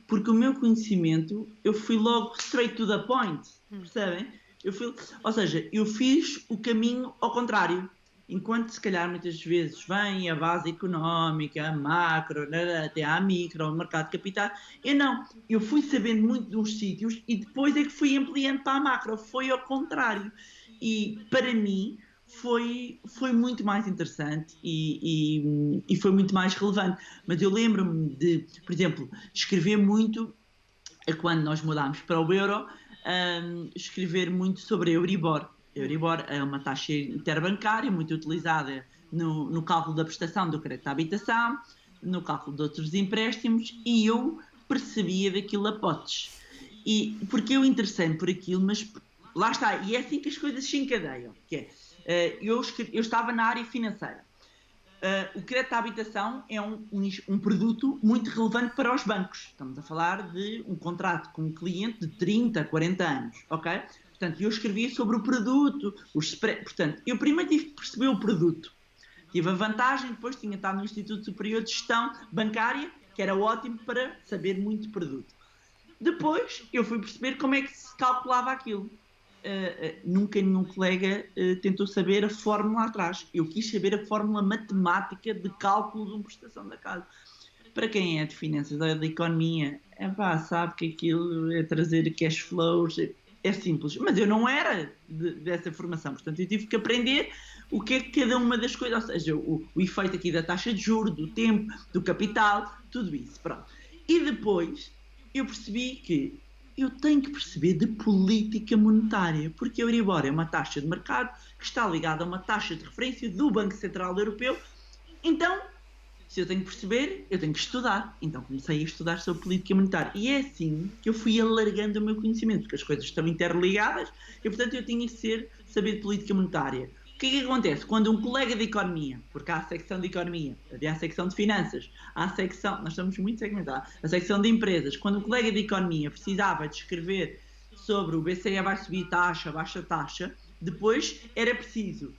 Porque o meu conhecimento, eu fui logo straight to the point, percebem? Ou seja, eu fiz o caminho ao contrário. Enquanto se calhar muitas vezes vem a base económica, a macro, até a micro, o mercado de capital, eu fui sabendo muito de uns sítios e depois é que fui ampliando para a macro, foi ao contrário. E para mim foi muito mais interessante e foi muito mais relevante. Mas eu lembro-me de, por exemplo, escrever muito, quando nós mudámos para o euro, escrever muito sobre a Euribor. A Euribor é uma taxa interbancária muito utilizada no cálculo da prestação do crédito à habitação, no cálculo de outros empréstimos, e eu percebia daquilo a potes. E porque eu interessei-me por aquilo, mas lá está, e é assim que as coisas se encadeiam, que é, eu estava na área financeira. O crédito à habitação é um produto muito relevante para os bancos. Estamos a falar de um contrato com um cliente de 30, 40 anos, ok? Portanto, eu escrevia sobre o produto, portanto, eu primeiro tive que perceber o produto. Tive a vantagem, depois tinha estado no Instituto Superior de Gestão Bancária, que era ótimo para saber muito produto. Depois, eu fui perceber como é que se calculava aquilo. Nunca nenhum colega tentou saber a fórmula atrás. Eu quis saber a fórmula matemática de cálculo de uma prestação da casa. Para quem é de finanças ou de economia, sabe que aquilo é trazer cash flows, é simples. Mas eu não era dessa formação, portanto eu tive que aprender o que é que cada uma das coisas, ou seja, o efeito aqui da taxa de juros, do tempo, do capital, tudo isso. Pronto. E depois eu percebi que eu tenho que perceber de política monetária, porque a Euribor é uma taxa de mercado que está ligada a uma taxa de referência do Banco Central Europeu. Então, se eu tenho que perceber, eu tenho que estudar. Então comecei a estudar sobre política monetária. E é assim que eu fui alargando o meu conhecimento, porque as coisas estão interligadas e, portanto, eu tinha que saber de política monetária. O que é que acontece? Quando um colega de economia, porque há a secção de economia, havia a secção de finanças, há a secção, nós estamos muito segmentados, a secção de empresas, quando um colega de economia precisava de escrever sobre o BCE vai subir taxa, baixa taxa, depois era preciso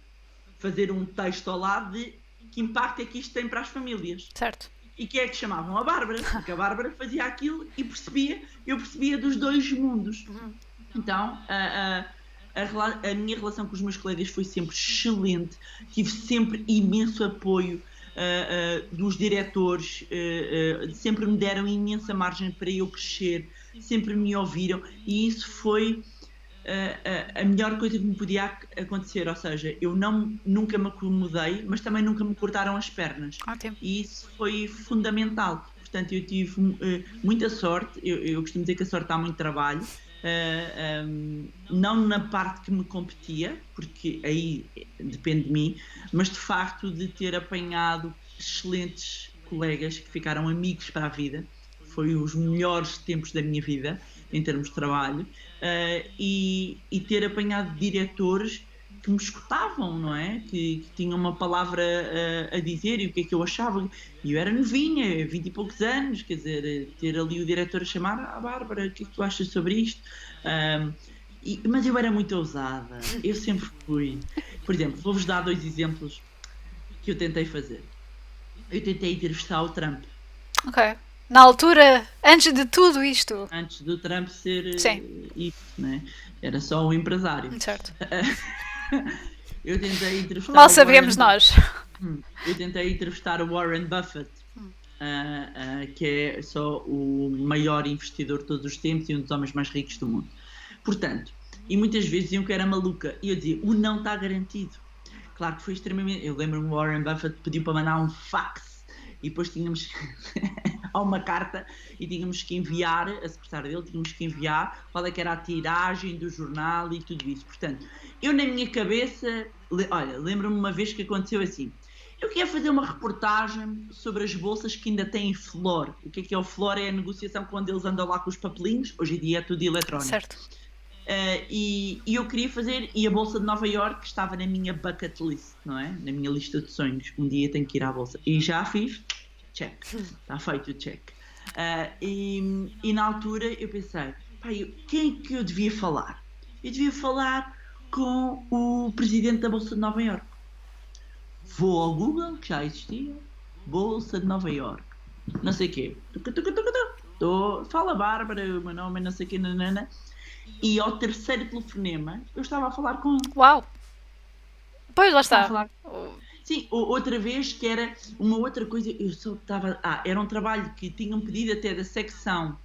fazer um texto ao lado de que impacto é que isto tem para as famílias. Certo. E que é que chamavam a Bárbara, porque a Bárbara fazia aquilo e eu percebia dos dois mundos. Então, a minha relação com os meus colegas foi sempre excelente, tive sempre imenso apoio dos diretores, sempre me deram imensa margem para eu crescer, sempre me ouviram e isso foi a melhor coisa que me podia acontecer, ou seja, eu nunca me acomodei, mas também nunca me cortaram as pernas. Ótimo. E isso foi fundamental. Portanto, eu tive muita sorte, eu costumo dizer que a sorte dá muito trabalho, não na parte que me competia, porque aí depende de mim, mas de facto de ter apanhado excelentes colegas que ficaram amigos para a vida. Foi os melhores tempos da minha vida em termos de trabalho, e ter apanhado diretores que me escutavam, não é? Que tinham uma palavra a dizer e o que é que eu achava. E eu era novinha, 20 e poucos anos, quer dizer, ter ali o diretor a chamar, Bárbara, o que é que tu achas sobre isto? Mas eu era muito ousada, eu sempre fui. Por exemplo, vou-vos dar 2 exemplos que eu tentei fazer. Eu tentei entrevistar o Trump. Ok. Na altura, antes de tudo isto. Antes do Trump ser isso, né? Era só um empresário. Certo. Eu tentei entrevistar. Mal sabemos nós. Eu tentei entrevistar o Warren Buffett, que é só o maior investidor de todos os tempos e um dos homens mais ricos do mundo. Portanto, e muitas vezes diziam que era maluca. E eu dizia, o não está garantido. Claro que foi extremamente. Eu lembro-me que o Warren Buffett pediu para mandar um fax e depois tínhamos a uma carta e tínhamos que enviar, a secretária dele, tínhamos que enviar qual é que era a tiragem do jornal e tudo isso. Portanto, eu na minha cabeça, olha, lembro-me uma vez que aconteceu assim, eu queria fazer uma reportagem sobre as bolsas que ainda têm flor. O que é o flor? É a negociação quando eles andam lá com os papelinhos, hoje em dia é tudo eletrónico. Certo. E eu queria fazer, e a Bolsa de Nova Iorque estava na minha bucket list, não é? Na minha lista de sonhos. Um dia tenho que ir à Bolsa. E já fiz, check. Está feito o check. E na altura eu pensei, quem é que eu devia falar? Eu devia falar com o presidente da Bolsa de Nova Iorque. Vou ao Google, que já existia, Bolsa de Nova Iorque, não sei o quê. Fala Bárbara, o meu nome é não sei o quê, nanana. E ao terceiro telefonema, eu estava a falar com ele. Uau! Pois, lá está. Sim, outra vez que era uma outra coisa, eu só estava... era um trabalho que tinham pedido até da secção,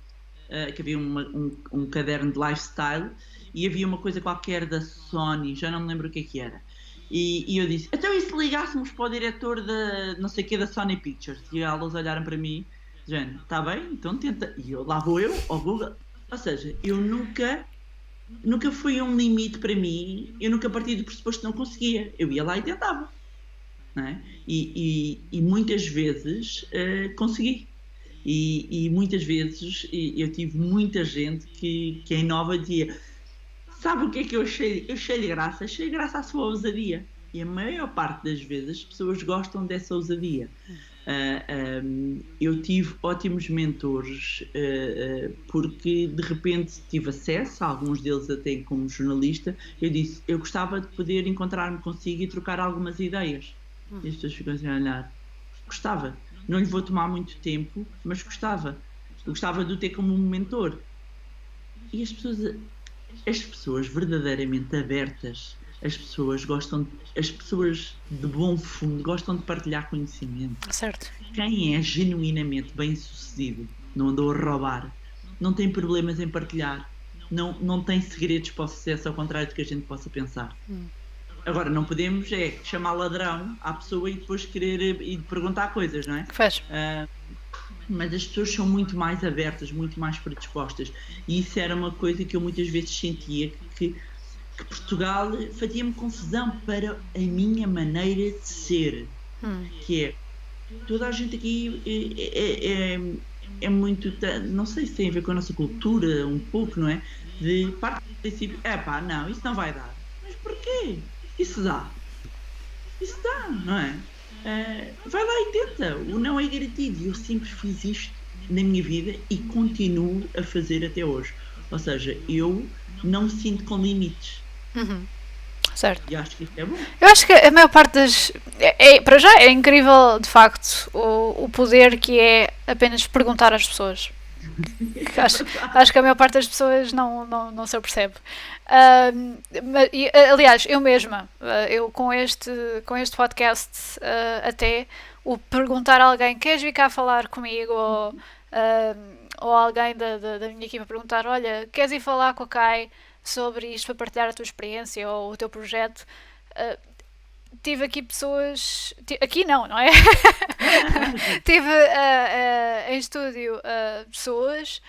que havia um caderno de lifestyle, e havia uma coisa qualquer da Sony, já não me lembro o que era. E eu disse, então e se ligássemos para o diretor da, não sei o que, da Sony Pictures? E elas olharam para mim, dizendo, está bem, então tenta. E lá vou eu, ao Google. Ou seja, eu nunca foi um limite para mim, eu nunca parti do pressuposto que não conseguia. Eu ia lá e tentava. Não é? E muitas vezes consegui. E muitas vezes eu tive muita gente que em Nova dizia, sabe o que é que eu achei? Eu achei graça à sua ousadia. E a maior parte das vezes as pessoas gostam dessa ousadia. Eu tive ótimos mentores porque de repente tive acesso, a alguns deles até como jornalista. Eu disse, eu gostava de poder encontrar-me consigo e trocar algumas ideias. E as pessoas ficam assim a olhar. Gostava. Não lhe vou tomar muito tempo, mas gostava. Eu gostava de o ter como um mentor. E as pessoas verdadeiramente abertas, as pessoas de bom fundo gostam de partilhar conhecimento. Certo. Quem é genuinamente bem sucedido, não andou a roubar, não tem problemas em partilhar, não tem segredos para o sucesso, ao contrário do que a gente possa pensar. Agora, não podemos chamar ladrão à pessoa e depois querer e perguntar coisas, não é? Que faz? Mas as pessoas são muito mais abertas, muito mais predispostas. E isso era uma coisa que eu muitas vezes sentia, que Portugal fazia-me confusão para a minha maneira de ser. Que é, toda a gente aqui é muito, não sei se tem a ver com a nossa cultura, um pouco, não é? De parte do princípio, não, isso não vai dar. Mas porquê? Isso dá, não é? Vai lá e tenta, o não é garantido. Eu sempre fiz isto na minha vida e continuo a fazer até hoje. Ou seja, eu não me sinto com limites. Certo. E acho que isso é bom. Eu acho que a maior parte das... para já é incrível, de facto, o poder que é apenas perguntar às pessoas. Acho que a maior parte das pessoas não se apercebe. Aliás, eu mesma, eu com este podcast, até o perguntar a alguém, queres vir cá falar comigo? Ou alguém da minha equipa perguntar, olha, queres ir falar com a Kai sobre isto para partilhar a tua experiência ou o teu projeto? Tive aqui pessoas... Aqui não é? Tive em estúdio pessoas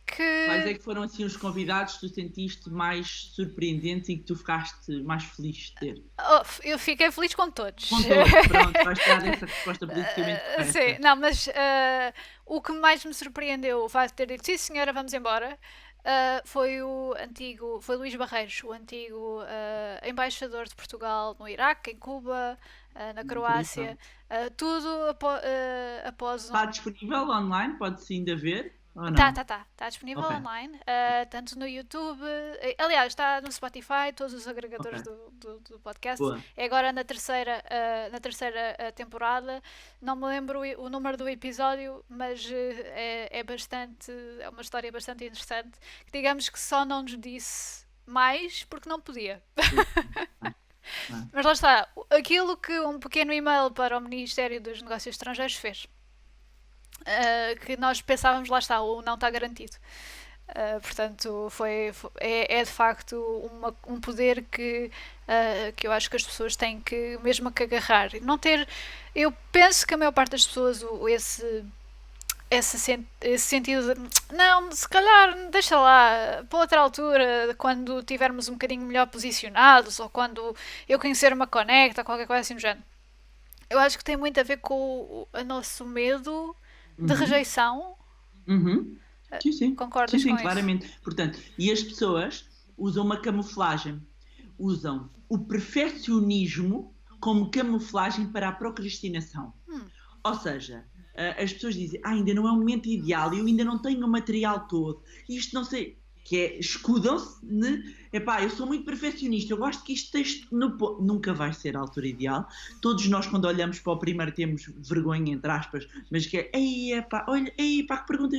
que... Quais é que foram assim os convidados que tu sentiste mais surpreendentes e que tu ficaste mais feliz de ter? Eu fiquei feliz com todos. Com todos, pronto, vais dar essa resposta politicamente correta. Sim, não, mas o que mais me surpreendeu vai ter dito, sim senhora, vamos embora. Foi Luís Barreiros, o antigo embaixador de Portugal no Iraque, em Cuba, na Croácia, tudo após Está disponível online? Pode-se ainda ver? Está disponível online, tanto no YouTube, aliás, está no Spotify, todos os agregadores do podcast. Boa. É agora na terceira temporada, não me lembro o número do episódio, mas é uma história bastante interessante, que digamos que só não nos disse mais porque não podia. Mas lá está, aquilo que um pequeno e-mail para o Ministério dos Negócios Estrangeiros fez. Que nós pensávamos, lá está, o não está garantido. Portanto, é de facto um poder que eu acho que as pessoas têm que mesmo que agarrar. Não ter, eu penso que a maior parte das pessoas esse sentido de não, se calhar deixa lá para outra altura, quando estivermos um bocadinho melhor posicionados, ou quando eu conhecer uma conecta, qualquer coisa assim do género. Eu acho que tem muito a ver com o nosso medo de rejeição. Sim. Concordas com claramente. Portanto, e as pessoas usam uma camuflagem. Usam o perfeccionismo como camuflagem para a procrastinação. Ou seja, as pessoas dizem, ainda não é o momento ideal, eu ainda não tenho o material todo. Isto não sei, que é, escudam-se, eu sou muito perfeccionista, eu gosto que isto esteja no ponto. Nunca vai ser a altura ideal. Todos nós, quando olhamos para o primeiro, temos vergonha, entre aspas, mas que é, olha, que pergunta,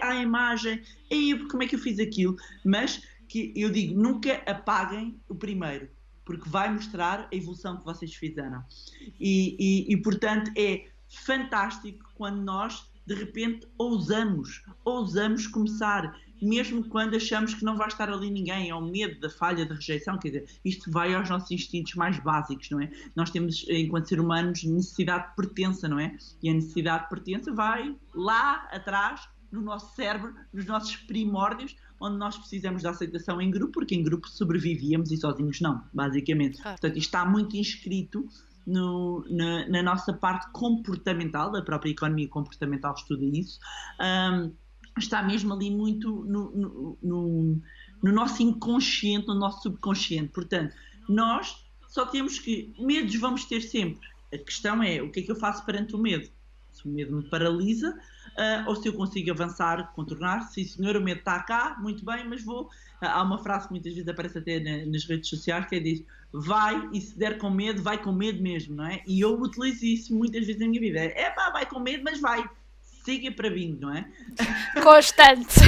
a imagem, como é que eu fiz aquilo? Mas, que eu digo, nunca apaguem o primeiro, porque vai mostrar a evolução que vocês fizeram. E portanto, é fantástico quando nós, de repente, ousamos começar, mesmo quando achamos que não vai estar ali ninguém, é o medo da falha, da rejeição, quer dizer, isto vai aos nossos instintos mais básicos, não é? Nós temos, enquanto seres humanos, necessidade de pertença, não é? E a necessidade de pertença vai lá atrás, no nosso cérebro, nos nossos primórdios, onde nós precisamos da aceitação em grupo, porque em grupo sobrevivíamos e sozinhos não, basicamente. Portanto, isto está muito inscrito na nossa parte comportamental, da própria economia comportamental estuda isso, está mesmo ali muito no nosso inconsciente, no nosso subconsciente. Portanto, nós só temos que... Medos vamos ter sempre. A questão é, o que é que eu faço perante o medo? Se o medo me paralisa, ou se eu consigo avançar, contornar. Sim, senhor, o medo está cá, muito bem, mas vou... Há uma frase que muitas vezes aparece até nas redes sociais, que é disso: vai, e se der com medo, vai com medo mesmo, não é? E eu utilizo isso muitas vezes na minha vida. Vai com medo, mas vai. Siga para vindo, não é? Constante.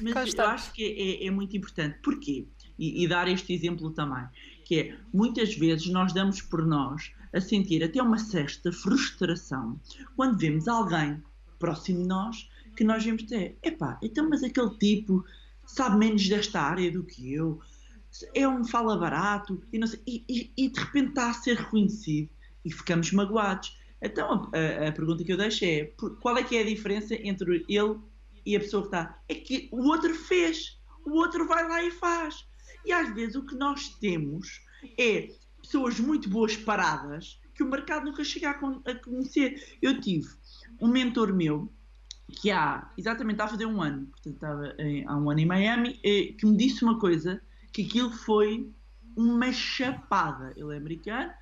Mas Constante. Eu acho que é muito importante. Porquê? E dar este exemplo também, que é, muitas vezes nós damos por nós a sentir até uma certa frustração quando vemos alguém próximo de nós que nós vemos ter, então mas aquele tipo sabe menos desta área do que eu, é um fala barato, e, não sei, e de repente está a ser reconhecido e ficamos magoados. Então a pergunta que eu deixo é, qual é que é a diferença entre ele e a pessoa que está? É que o outro fez, o outro vai lá e faz. E às vezes o que nós temos é pessoas muito boas paradas que o mercado nunca chega a conhecer. Eu tive um mentor meu que exatamente a fazer um ano, portanto estava há um ano em Miami, que me disse uma coisa, que aquilo foi uma chapada. Ele é americano,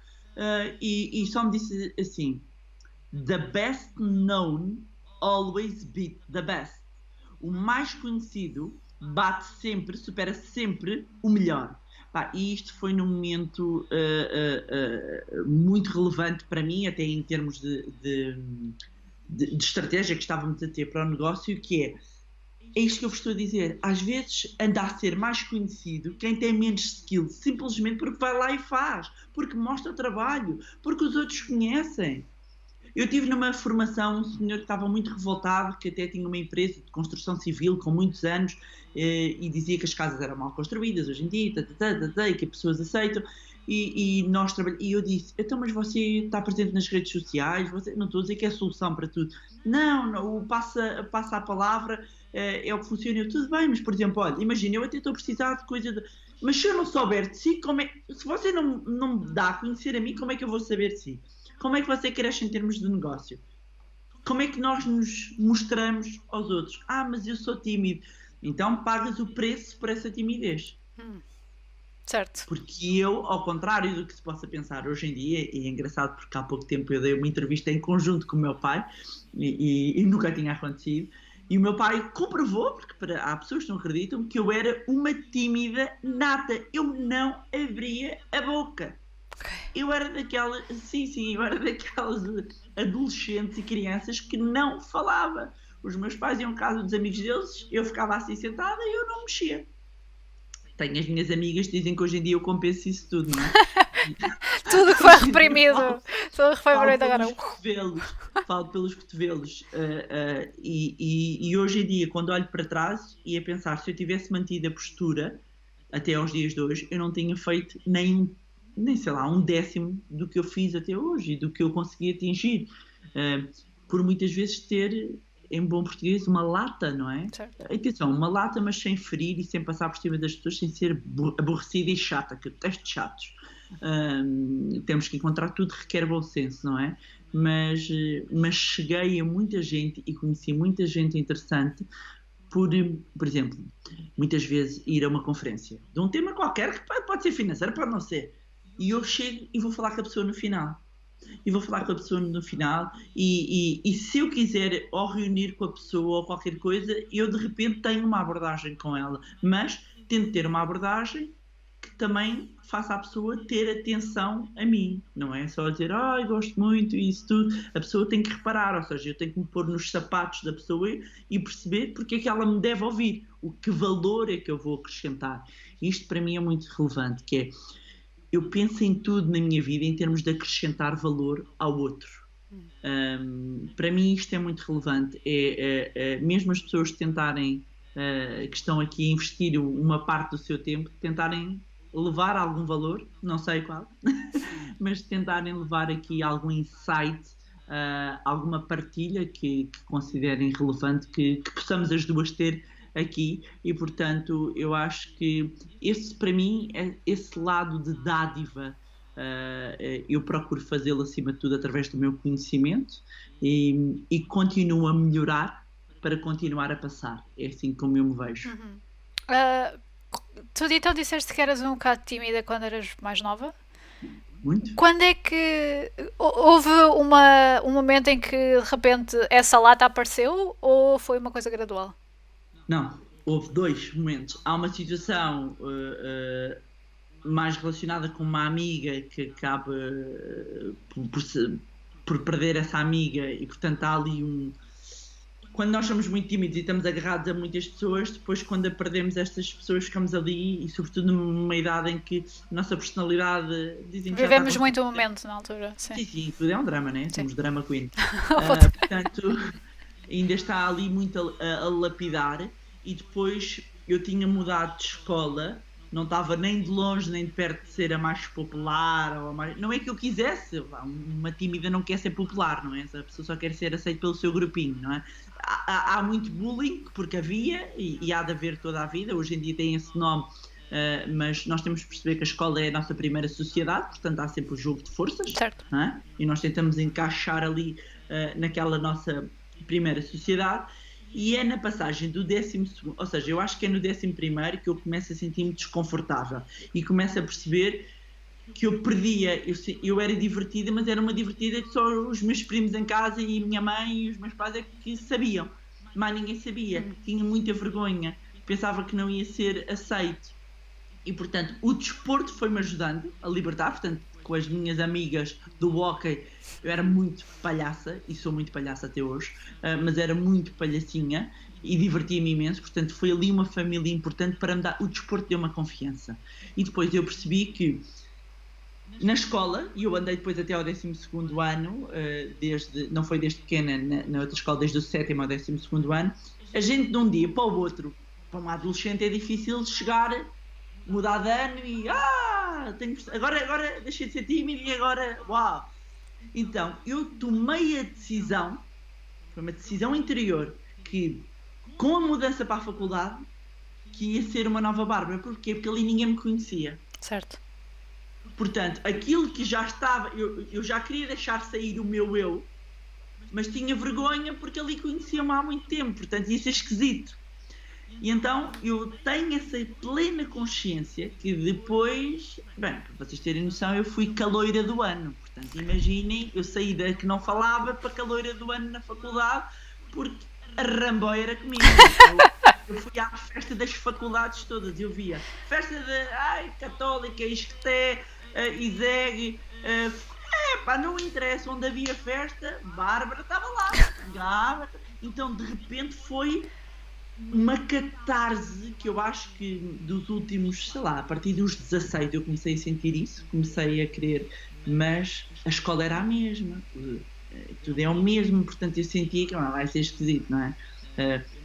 e só me disse assim: the best known always beat the best. O mais conhecido bate sempre, supera sempre o melhor. E isto foi num momento muito relevante para mim, até em termos de estratégia que estávamos a ter para o negócio, que é isto que eu vos estou a dizer. Às vezes anda a ser mais conhecido quem tem menos skill, simplesmente porque vai lá e faz, porque mostra o trabalho, porque os outros conhecem. Eu tive numa formação um senhor que estava muito revoltado, que até tinha uma empresa de construção civil com muitos anos, e dizia que as casas eram mal construídas hoje em dia, e que as pessoas aceitam, e nós trabalhamos. E eu disse: então, mas você está presente nas redes sociais? Não estou a dizer que é a solução para tudo. Não, o passa a palavra, é o que funciona. Eu, tudo bem, mas por exemplo, olha, imagina, eu até estou a precisar de coisa mas se eu não souber de si, se você não me dá a conhecer a mim, como é que eu vou saber de si? Como é que você cresce em termos de negócio? Como é que nós nos mostramos aos outros? Mas eu sou tímido. Então pagas o preço por essa timidez. Certo. Porque eu, ao contrário do que se possa pensar hoje em dia, e é engraçado porque há pouco tempo eu dei uma entrevista em conjunto com o meu pai, e nunca tinha acontecido, e o meu pai comprovou, porque há pessoas que não acreditam, que eu era uma tímida nata. Eu não abria a boca. Eu era daquelas, eu era daquelas adolescentes e crianças que não falava. Os meus pais iam à casa dos amigos deles, eu ficava assim sentada e eu não mexia. Tenho as minhas amigas que dizem que hoje em dia eu compenso isso tudo, não é? Tudo que foi reprimido. Tudo que foi reprimido agora. Falo pelos cotovelos. E hoje em dia, quando olho para trás e a pensar, se eu tivesse mantido a postura até aos dias de hoje, eu não tinha feito nem sei lá, 1/10 do que eu fiz até hoje e do que eu consegui atingir. Por muitas vezes ter, em bom português, uma lata, não é? Certo. Atenção, uma lata, mas sem ferir e sem passar por cima das pessoas, sem ser aborrecida e chata, que eu detesto chatos. Temos que encontrar tudo, requer bom senso, não é? Mas cheguei a muita gente e conheci muita gente interessante por exemplo, muitas vezes ir a uma conferência de um tema qualquer, que pode ser financeiro, pode não ser, e eu chego e vou falar com a pessoa no final. E se eu quiser ou reunir com a pessoa ou qualquer coisa, eu de repente tenho uma abordagem com ela, mas tento ter uma abordagem que também faça a pessoa ter atenção a mim, não é só dizer, gosto muito e isso tudo. A pessoa tem que reparar, ou seja, eu tenho que me pôr nos sapatos da pessoa e perceber porque é que ela me deve ouvir, que valor é que eu vou acrescentar. Isto para mim é muito relevante, que é, eu penso em tudo na minha vida em termos de acrescentar valor ao outro. Para mim isto é muito relevante, mesmo as pessoas tentarem, que estão aqui a investir uma parte do seu tempo, tentarem levar algum valor, não sei qual, mas tentarem levar aqui algum insight, alguma partilha que considerem relevante, que possamos as duas ter aqui. E portanto eu acho que esse, para mim, esse lado de dádiva, eu procuro fazê-lo acima de tudo através do meu conhecimento e continuo a melhorar para continuar a passar. É assim como eu me vejo. Tu então disseste que eras um bocado tímida quando eras mais nova? Muito. Quando é que houve um momento em que de repente essa lata apareceu ou foi uma coisa gradual? Não, houve 2 momentos. Há uma situação mais relacionada com uma amiga que acaba por perder essa amiga e portanto há ali quando nós somos muito tímidos e estamos agarrados a muitas pessoas, depois quando a perdemos estas pessoas ficamos ali, e sobretudo numa idade em que a nossa personalidade vivemos muito o momento na altura. Sim, tudo é um drama, né? Somos drama queen. Portanto, ainda está ali muito a lapidar. E depois eu tinha mudado de escola, não estava nem de longe nem de perto de ser a mais popular ou a mais... Não é que eu quisesse, uma tímida não quer ser popular, não é? A pessoa só quer ser aceita pelo seu grupinho, não é? Há muito bullying, porque havia e há de haver toda a vida. Hoje em dia tem esse nome, mas nós temos de perceber que a escola é a nossa primeira sociedade, portanto há sempre o jogo de forças, certo. Não é? E nós tentamos encaixar ali naquela nossa primeira sociedade. E é na passagem do 12º, ou seja, eu acho que é no 11º que eu começo a sentir-me desconfortável e começo a perceber que eu perdia, eu era divertida, mas era uma divertida que só os meus primos em casa e a minha mãe e os meus pais é que sabiam, mas ninguém sabia, tinha muita vergonha, pensava que não ia ser aceito. E portanto o desporto foi-me ajudando a libertar. Portanto, com as minhas amigas do hóquei, eu era muito palhaça, e sou muito palhaça até hoje, mas era muito palhacinha e divertia-me imenso. Portanto, foi ali uma família importante para me dar. O desporto deu uma confiança. E depois eu percebi que na escola, e eu andei depois até ao 12º ano, não foi desde pequena, na outra escola, desde o 7º ao 12º ano, a gente de um dia para o outro, para uma adolescente é difícil chegar, mudar de ano e agora deixei de ser tímido e agora, uau! Então, eu tomei a decisão, foi uma decisão interior, que com a mudança para a faculdade, que ia ser uma nova Bárbara. Porquê? Porque ali ninguém me conhecia. Certo. Portanto, aquilo que já estava, eu já queria deixar sair o meu eu, mas tinha vergonha porque ali conhecia-me há muito tempo, portanto ia ser esquisito. E então eu tenho essa plena consciência que depois, bem, para vocês terem noção, eu fui caloira do ano. Portanto, imaginem, eu saí da que não falava para caloira do ano na faculdade, porque a ramboia era comigo. Eu fui à festa das faculdades todas, eu via festa de Católica, Isqueté, ISEG, não interessa, onde havia festa, Bárbara estava lá. Então de repente foi uma catarse que eu acho que dos últimos, sei lá, a partir dos 16 eu comecei a sentir isso, comecei a querer, mas a escola era a mesma, tudo é o mesmo, portanto eu sentia que vai ser esquisito, não é?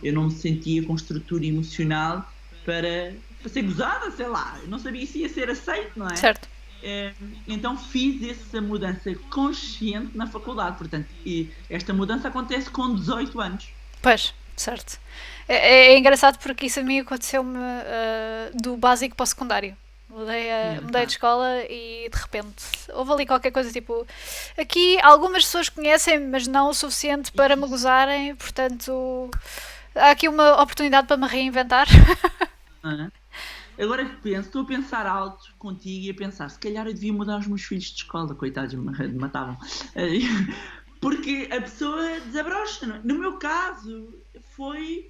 Eu não me sentia com estrutura emocional para ser gozada, sei lá, eu não sabia se ia ser aceito, não é? Certo. Então fiz essa mudança consciente na faculdade, portanto, e esta mudança acontece com 18 anos. Pois, certo. É engraçado porque isso a mim aconteceu-me do básico para o secundário. Mudei de escola e de repente houve ali qualquer coisa tipo aqui algumas pessoas conhecem, mas não o suficiente para me gozarem, portanto há aqui uma oportunidade para me reinventar. Agora que penso, estou a pensar alto contigo e a pensar, se calhar eu devia mudar os meus filhos de escola, coitados, me matavam. Porque a pessoa desabrocha. No meu caso, foi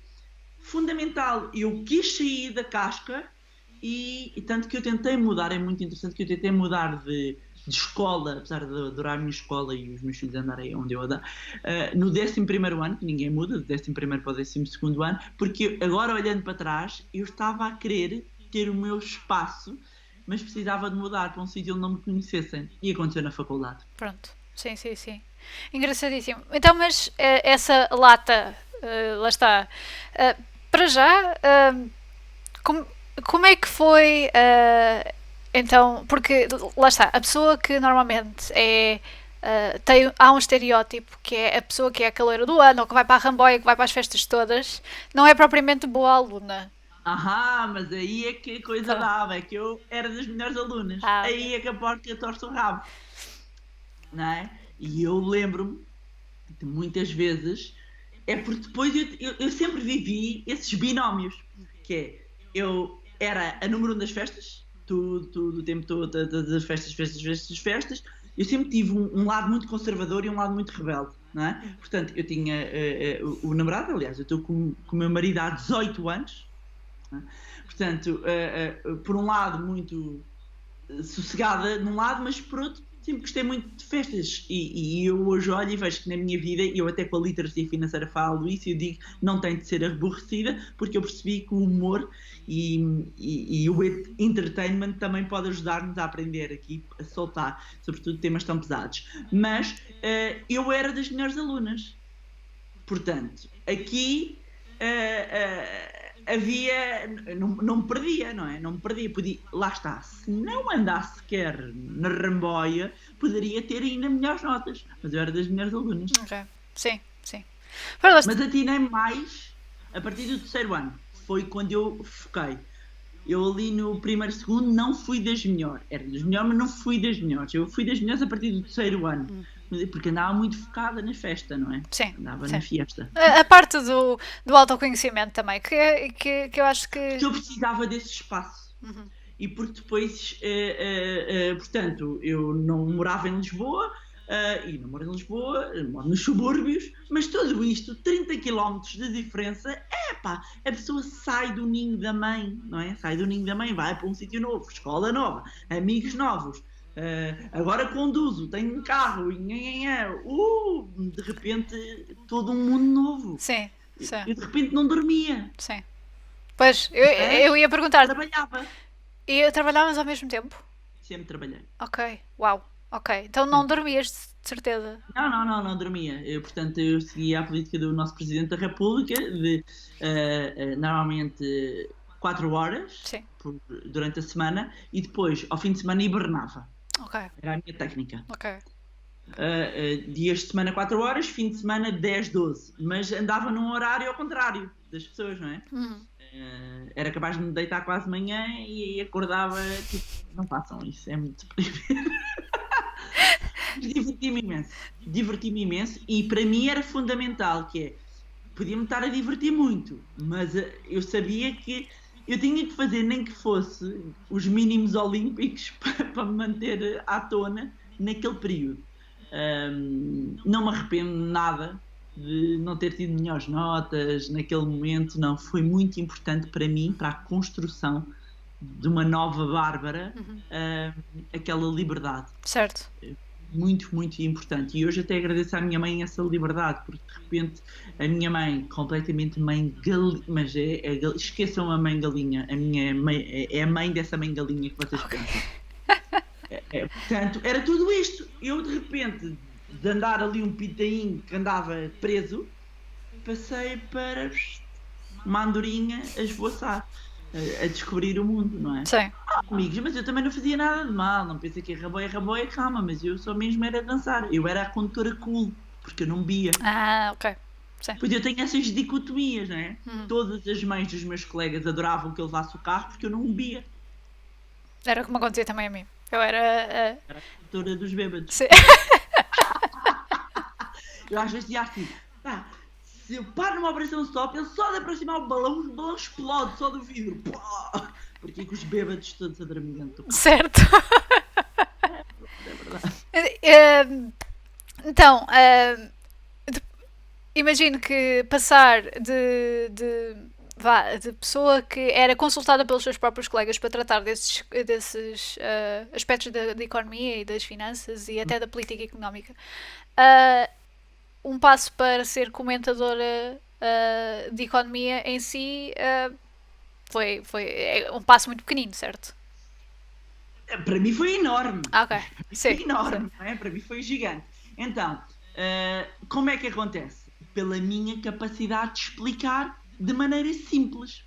fundamental. Eu quis sair da casca e tanto que eu tentei mudar, é muito interessante que eu tentei mudar de escola, apesar de adorar a minha escola e os meus filhos andarem onde eu andar, no 11º ano, que ninguém muda, do 11º para o 12º ano, porque agora olhando para trás, eu estava a querer ter o meu espaço, mas precisava de mudar para um sítio onde não me conhecessem. E aconteceu na faculdade. Pronto, sim. Engraçadíssimo. Então, mas essa lata, lá está, para já, como é que foi, então, porque lá está, a pessoa que normalmente há um estereótipo que é a pessoa que é a caloira do ano, ou que vai para a ramboia, que vai para as festas todas, não é propriamente boa aluna. Mas aí é que a coisa dava, é que eu era das melhores alunas. Aí é que a porca torce o rabo. Não é? E eu lembro-me de muitas vezes, é porque depois eu sempre vivi esses binómios, que é, eu era a número 1 das festas, o tempo todo, todas as festas, eu sempre tive um lado muito conservador e um lado muito rebelde, não é? Portanto, eu tinha o namorado, aliás, eu estou com o meu marido há 18 anos, não é? Portanto, por um lado muito sossegada num lado, mas por outro sempre gostei muito de festas e eu hoje olho e vejo que na minha vida, eu até com a literacia financeira falo isso e eu digo não tem de ser aborrecida, porque eu percebi que o humor e o entertainment também pode ajudar-nos a aprender aqui, a soltar, sobretudo temas tão pesados. Mas eu era das melhores alunas, portanto, aqui havia, não me perdia, não é? Não me perdia, podia, lá está, se não andasse sequer na ramboia, poderia ter ainda melhores notas, mas eu era das melhores alunas. Ok, sim. Mas atinei mais a partir do 3º ano, foi quando eu foquei. Eu ali no 1º, 2º não fui das melhores, era das melhores, mas não fui das melhores. Eu fui das melhores a partir do 3º ano. Porque andava muito focada na festa, não é? Sim. Andava na fiesta. A parte do autoconhecimento também, que eu acho que... Eu precisava desse espaço. E porque depois, portanto, eu não morava em Lisboa, e não moro em Lisboa, moro nos subúrbios, mas tudo isto, 30 km de diferença, a pessoa sai do ninho da mãe, não é? Sai do ninho da mãe, vai para um sítio novo, escola nova, amigos novos. Agora conduzo, tenho um carro e de repente todo um mundo novo. Sim. E de repente não dormia. Sim. Pois, eu ia perguntar. Trabalhava. E trabalhavas ao mesmo tempo? Sempre trabalhei. Ok, uau. Ok, então não dormias, de certeza? Não dormia. Portanto, eu seguia a política do nosso Presidente da República de normalmente 4 horas durante a semana e depois, ao fim de semana, hibernava. Okay. Era a minha técnica. Okay. Dias de semana 4 horas, fim de semana 10, 12. Mas andava num horário ao contrário das pessoas, não é? Era capaz de me deitar quase de manhã e acordava tipo, não façam isso, é muito diverti-me imenso e para mim era fundamental, que é, podia-me estar a divertir muito, mas eu sabia que eu tinha que fazer nem que fosse os mínimos olímpicos para me manter à tona naquele período. Não me arrependo nada de não ter tido melhores notas naquele momento, não, foi muito importante para mim, para a construção de uma nova Bárbara, aquela liberdade. Certo. muito, muito importante. E hoje até agradeço à minha mãe essa liberdade, porque de repente a minha mãe, completamente mãe galinha, mas esqueçam a mãe galinha, a minha mãe é a mãe dessa mãe galinha que vocês pensam. Portanto, era tudo isto. Eu de repente, de andar ali um pitainho que andava preso, passei para uma andorinha a esvoaçar, a descobrir o mundo, não é? Sim. Amigos, mas eu também não fazia nada de mal, não pensei que é raboia, calma, mas eu só mesmo era dançar. Eu era a condutora cool, porque eu não bebia. Ok. Sim. Pois eu tenho essas dicotomias, não é? Todas as mães dos meus colegas adoravam que eu levasse o carro porque eu não bebia. Era como acontecia também a mim. Eu era a condutora dos bêbados. Sim. Eu às vezes dizia assim, se eu paro numa operação stop, ele só de aproximar o balão explode só do vidro. Pá! Porque com os bêbados todos a dormir dentro do carro. Certo. É verdade. Então, imagino que passar de pessoa que era consultada pelos seus próprios colegas para tratar desses aspectos da economia e das finanças e até da política económica, um passo para ser comentadora de economia em si foi um passo muito pequenino, certo? Para mim foi enorme. Ok, sim. Foi enorme, não é? Para mim foi gigante. Então, como é que acontece? Pela minha capacidade de explicar de maneira simples.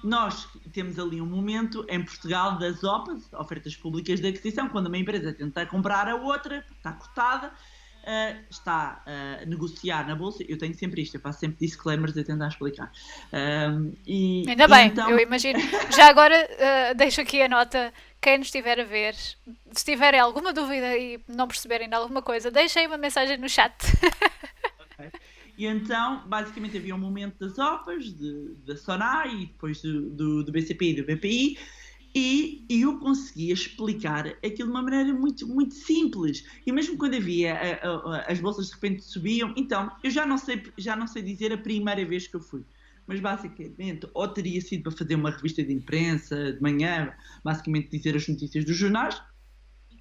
Nós temos ali um momento em Portugal das OPAs, ofertas públicas de aquisição, quando uma empresa tenta comprar a outra, está cotada, está a negociar na bolsa. Eu tenho sempre isto, eu faço sempre disclaimers a tentar explicar. Ainda bem, então... eu imagino. Já agora deixo aqui a nota, quem nos estiver a ver, se tiverem alguma dúvida e não perceberem de alguma coisa, deixem uma mensagem no chat. Okay. E então, basicamente havia um momento das OPAs, da SONAI e depois do BCP e do BPI, e eu conseguia explicar aquilo de uma maneira muito, muito simples. E mesmo quando havia as bolsas de repente subiam, então eu já não sei dizer a primeira vez que eu fui, mas basicamente ou teria sido para fazer uma revista de imprensa de manhã, basicamente dizer as notícias dos jornais,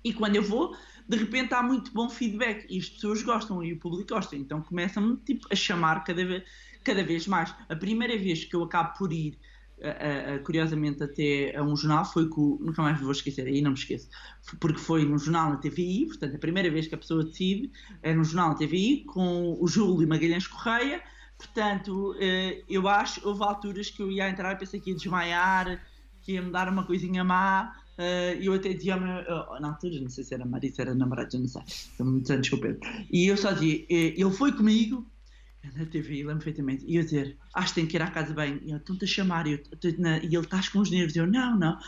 e quando eu vou, de repente há muito bom feedback e as pessoas gostam e o público gosta, então começam-me a chamar cada vez mais. A primeira vez que eu acabo por ir curiosamente até a um jornal foi com, nunca mais vou esquecer, aí não me esqueço, porque foi num jornal na TVI, portanto a primeira vez que a pessoa decide é num jornal na TVI com o Júlio Magalhães Correia. Portanto, eu acho, houve alturas que eu ia entrar e pensei que ia desmaiar, que ia me dar uma coisinha má, eu até dizia na altura, não sei se era Marisa, era namorado, não sei, estou muito anos com o Pedro, e eu só dizia, ele foi comigo na TV, lembro perfeitamente, e eu dizer, acho que tenho que ir à casa bem, e eu estou-te a chamar, e ele estás com os nervos, eu não,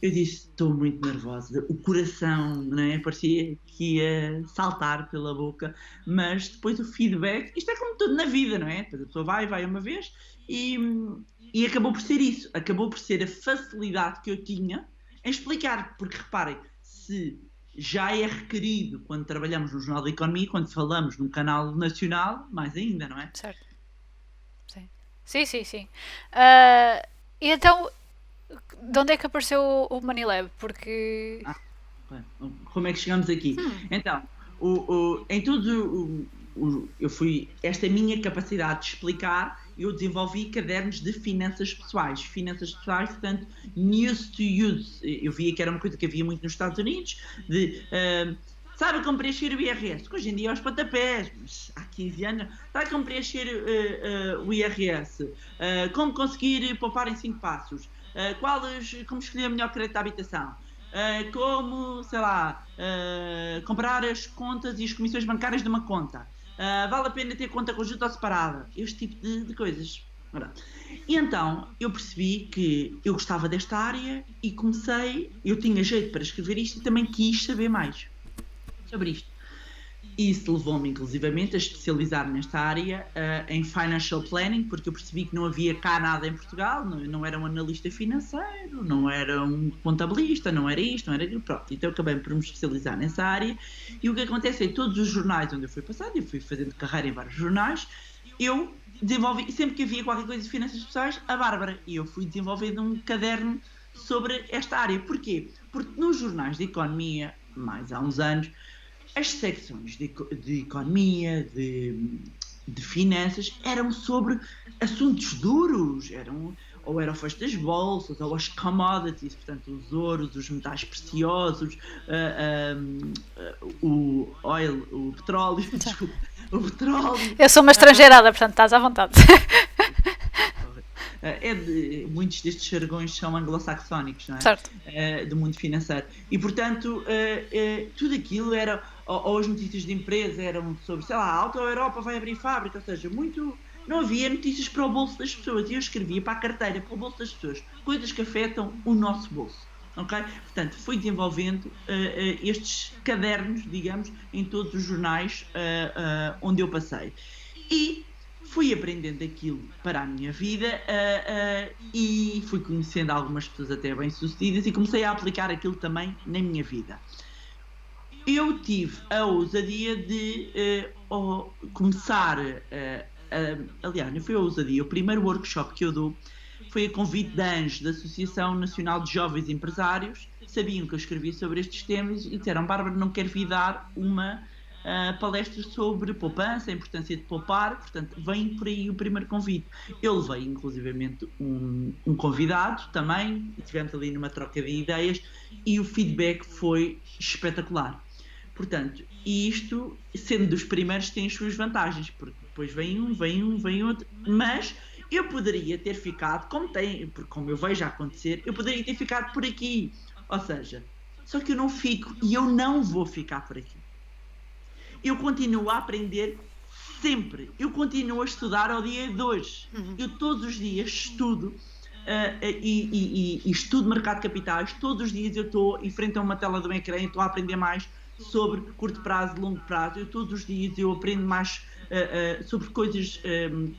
eu disse, estou muito nervosa, o coração, né, parecia que ia saltar pela boca, mas depois o feedback, isto é como tudo na vida, não é? Depois a pessoa vai uma vez, e acabou por ser isso, acabou por ser a facilidade que eu tinha em explicar, porque reparem, se já é requerido quando trabalhamos no Jornal da Economia, quando falamos num canal nacional, mais ainda, não é? Certo. Sim. E então, de onde é que apareceu o Money Lab? Porque... como é que chegamos aqui? Então, em tudo eu fui, esta minha capacidade de explicar, eu desenvolvi cadernos de finanças pessoais, portanto, news to use. Eu via que era uma coisa que havia muito nos Estados Unidos, de sabe como preencher o IRS, que hoje em dia é aos pontapés, mas há 15 anos, sabe como preencher o IRS, como conseguir poupar em 5 passos, como escolher a melhor crédito de habitação, como, sei lá, comprar as contas e as comissões bancárias de uma conta, vale a pena ter conta conjunta ou separada, este tipo de coisas. E então eu percebi que eu gostava desta área e eu tinha jeito para escrever isto e também quis saber mais sobre isto. Isso levou-me inclusivamente a especializar nesta área em Financial Planning, porque eu percebi que não havia cá nada em Portugal, não era um analista financeiro, não era um contabilista, não era isto, não era aquilo, pronto. Então eu acabei por me especializar nessa área e o que acontece é que todos os jornais onde eu fui passando, eu fui fazendo carreira em vários jornais, eu desenvolvi, sempre que havia qualquer coisa de finanças pessoais, a Bárbara, e eu fui desenvolvendo um caderno sobre esta área. Porquê? Porque nos jornais de economia, mais há uns anos, as secções de economia, de finanças, eram sobre assuntos duros, ou era o fecho das bolsas, ou as commodities, portanto os ouros, os metais preciosos, o oil, o petróleo, desculpa, o petróleo. Eu sou uma estrangeirada, portanto estás à vontade. Muitos destes jargões são anglo-saxónicos, não é? Certo. Do mundo financeiro. E, portanto, tudo aquilo era... Ou as notícias de empresa eram sobre, sei lá, a Auto Europa vai abrir fábrica, ou seja, não havia notícias para o bolso das pessoas. E eu escrevia para a carteira, para o bolso das pessoas, coisas que afetam o nosso bolso. Ok? Portanto, fui desenvolvendo estes cadernos, digamos, em todos os jornais onde eu passei. E fui aprendendo aquilo para a minha vida e fui conhecendo algumas pessoas até bem-sucedidas e comecei a aplicar aquilo também na minha vida. Eu tive a ousadia de começar aliás, não foi a ousadia, o primeiro workshop que eu dou foi a convite da ANJO, da Associação Nacional de Jovens Empresários. Sabiam que eu escrevia sobre estes temas e disseram: Bárbara, não quero vir dar uma palestras sobre poupança, a importância de poupar, portanto, vem por aí o primeiro convite. Eu levei, inclusivamente, um convidado também, e tivemos ali numa troca de ideias, e o feedback foi espetacular. Portanto, isto, sendo dos primeiros, tem as suas vantagens, porque depois vem outro, mas eu poderia ter ficado, como eu vejo acontecer, eu poderia ter ficado por aqui, ou seja, só que eu não fico, e eu não vou ficar por aqui. Eu continuo a aprender sempre. Eu continuo a estudar ao dia de hoje. Eu todos os dias estudo e estudo mercado de capitais. Todos os dias eu estou em frente a uma tela do ecrã e estou a aprender mais sobre curto prazo, longo prazo. Eu todos os dias eu aprendo mais sobre coisas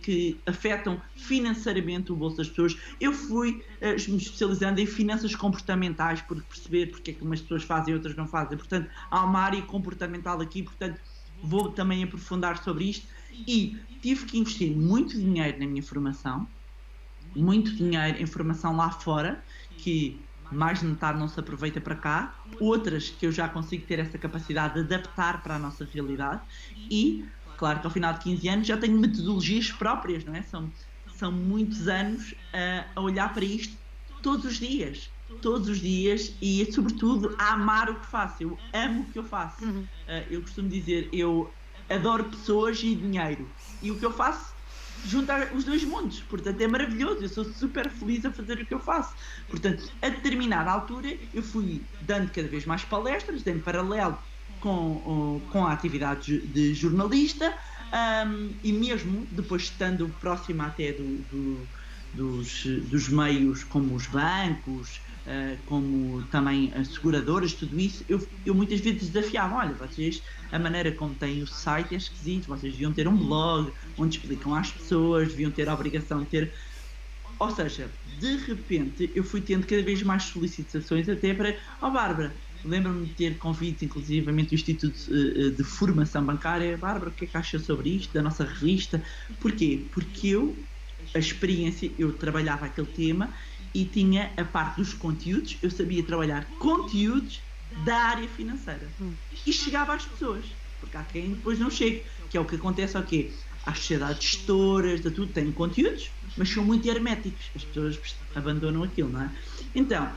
que afetam financeiramente o bolso das pessoas. Eu fui me especializando em finanças comportamentais, por perceber porque é que umas pessoas fazem e outras não fazem. Portanto, há uma área comportamental aqui, portanto, vou também aprofundar sobre isto. E tive que investir muito dinheiro na minha formação, muito dinheiro em formação lá fora, que mais de metade não se aproveita para cá, outras que eu já consigo ter essa capacidade de adaptar para a nossa realidade e, claro que ao final de 15 anos já tenho metodologias próprias, não é? São muitos anos a olhar para isto todos os dias e, sobretudo, a amar o que faço. Eu amo o que eu faço. Eu costumo dizer, eu adoro pessoas e dinheiro. E o que eu faço junta os dois mundos. Portanto, é maravilhoso. Eu sou super feliz a fazer o que eu faço. Portanto, a determinada altura, eu fui dando cada vez mais palestras, em paralelo com a atividade de jornalista, e mesmo depois estando próximo até dos meios como os bancos, como também as seguradoras, tudo isso, eu muitas vezes desafiava: olha, vocês, a maneira como têm o site é esquisito, vocês deviam ter um blog onde explicam às pessoas, deviam ter a obrigação de ter... Ou seja, de repente eu fui tendo cada vez mais solicitações até para... Bárbara, lembro-me de ter convites, inclusivamente do Instituto de Formação Bancária. Bárbara, o que é que acha sobre isto, da nossa revista? Porquê? Porque a experiência, eu trabalhava aquele tema e tinha a parte dos conteúdos, eu sabia trabalhar conteúdos da área financeira e chegava às pessoas, porque há quem depois não chegue, que é o que acontece ao quê? Às sociedades gestoras, tudo têm conteúdos, mas são muito herméticos, as pessoas abandonam aquilo, não é? Então,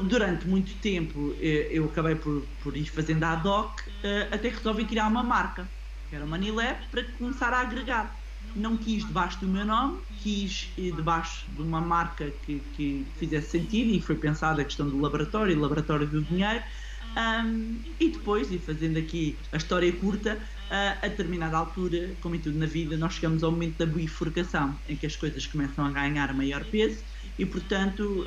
durante muito tempo eu acabei por ir fazendo ad hoc, até que resolvi criar uma marca, que era o Money-Lab, para começar a agregar. Não quis debaixo do meu nome, quis debaixo de uma marca que fizesse sentido, e foi pensada a questão do laboratório do dinheiro, e depois, e fazendo aqui a história curta, a determinada altura, como em tudo na vida, nós chegamos ao momento da bifurcação, em que as coisas começam a ganhar maior peso e, portanto,